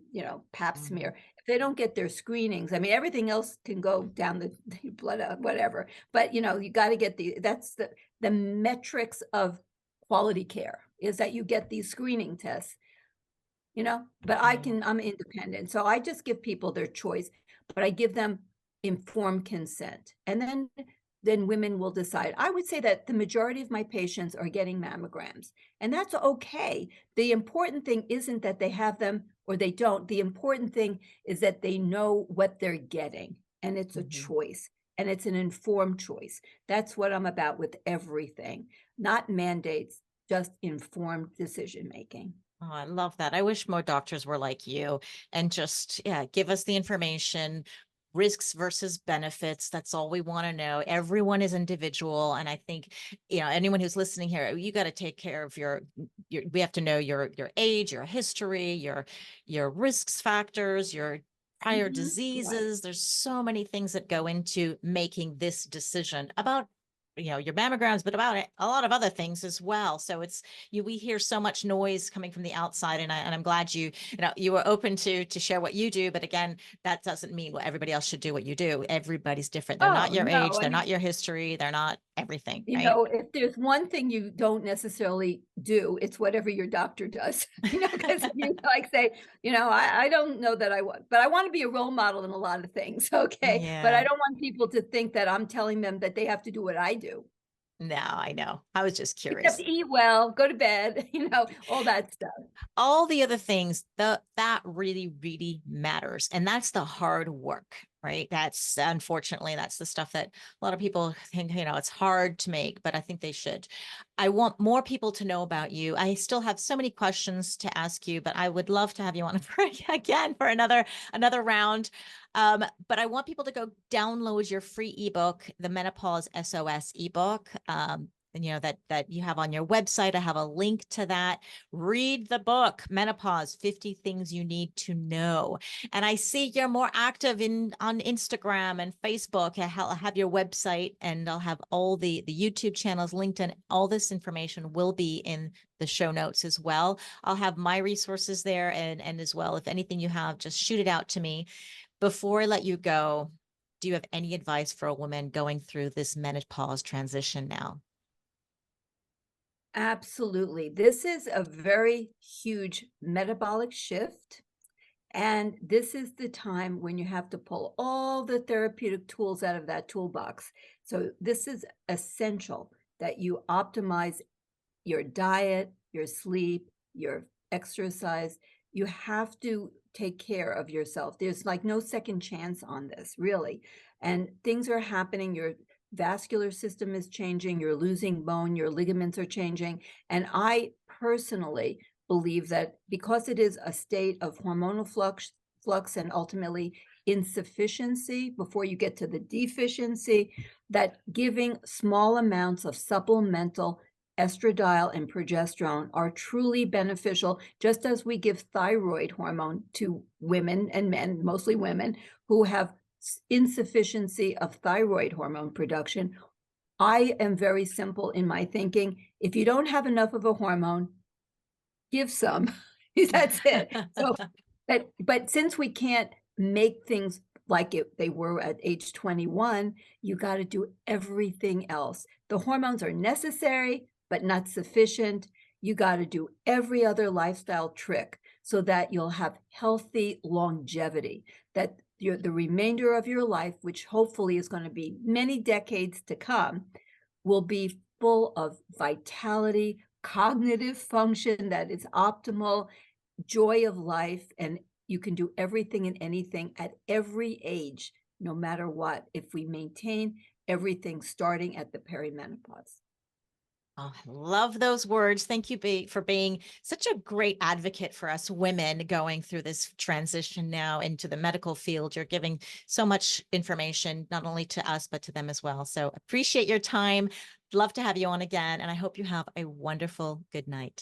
pap smear. If they don't get their screenings, I mean, everything else can go down the blood, whatever. But, you got to get that's the metrics of quality care, is that you get these screening tests, but I'm independent. So I just give people their choice, but I give them informed consent. And then women will decide. I would say that the majority of my patients are getting mammograms, and that's okay. The important thing isn't that they have them or they don't. The important thing is that they know what they're getting, and it's a choice, and it's an informed choice. That's what I'm about with everything, not mandates, just informed decision making. Oh, I love that. I wish more doctors were like you and just, yeah, give us the information, risks versus benefits. That's all we want to know. Everyone is individual. And I think, anyone who's listening here, you got to take care of we have to know your age, your history, your risks factors, your prior Right. diseases. There's so many things that go into making this decision about your mammograms, but about a lot of other things as well. So we hear so much noise coming from the outside, and I'm glad you were open to share what you do. But again, that doesn't mean what everybody else should do what you do. Everybody's different. They're not Oh, your age. no. I They're mean, not your history. They're not everything, right? if there's one thing you don't necessarily do, it's whatever your doctor does. Because you like say, I don't know that I want, but I want to be a role model in a lot of things. Okay. But I Yeah. don't want people to think that I'm telling them that they have to do what I do. No, I know. I was just Except curious. eat well, go to bed, all that stuff. All the other things that really, really matters. And that's the hard work, right? That's unfortunately, that's the stuff that a lot of people think, it's hard to make, but I think they should. I want more people to know about you. I still have so many questions to ask you, but I would love to have you on again for another round. But I want people to go download your free ebook, the Menopause SOS ebook. And that you have on your website. I have a link to that. Read the book, Menopause, 50 Things You Need to Know. And I see you're more active on Instagram and Facebook. I'll have your website, and I'll have all the YouTube channels linked, and all this information will be in the show notes as well. I'll have my resources there, and as well, if anything you have, just shoot it out to me. Before I let you go, do you have any advice for a woman going through this menopause transition now? Absolutely. This is a very huge metabolic shift. And this is the time when you have to pull all the therapeutic tools out of that toolbox. So this is essential that you optimize your diet, your sleep, your exercise. You have to take care of yourself. There's like no second chance on this, really. And things are happening. Your vascular system is changing. You're losing bone. Your ligaments are changing. And I personally believe that because it is a state of hormonal flux and ultimately insufficiency before you get to the deficiency, that giving small amounts of supplemental estradiol and progesterone are truly beneficial, just as we give thyroid hormone to women and men, mostly women, who have insufficiency of thyroid hormone production. I am very simple in my thinking. If you don't have enough of a hormone, give some. That's it. So, but since we can't make things like they were at age 21, you got to do everything else. The hormones are necessary, but not sufficient. You got to do every other lifestyle trick. so that you'll have healthy longevity, that the remainder of your life, which hopefully is going to be many decades to come, will be full of vitality, cognitive function that is optimal, joy of life, and you can do everything and anything at every age, no matter what, if we maintain everything starting at the perimenopause. Oh, I love those words. Thank you for being such a great advocate for us women going through this transition now into the medical field. You're giving so much information, not only to us, but to them as well. So appreciate your time. Love to have you on again. And I hope you have a wonderful good night.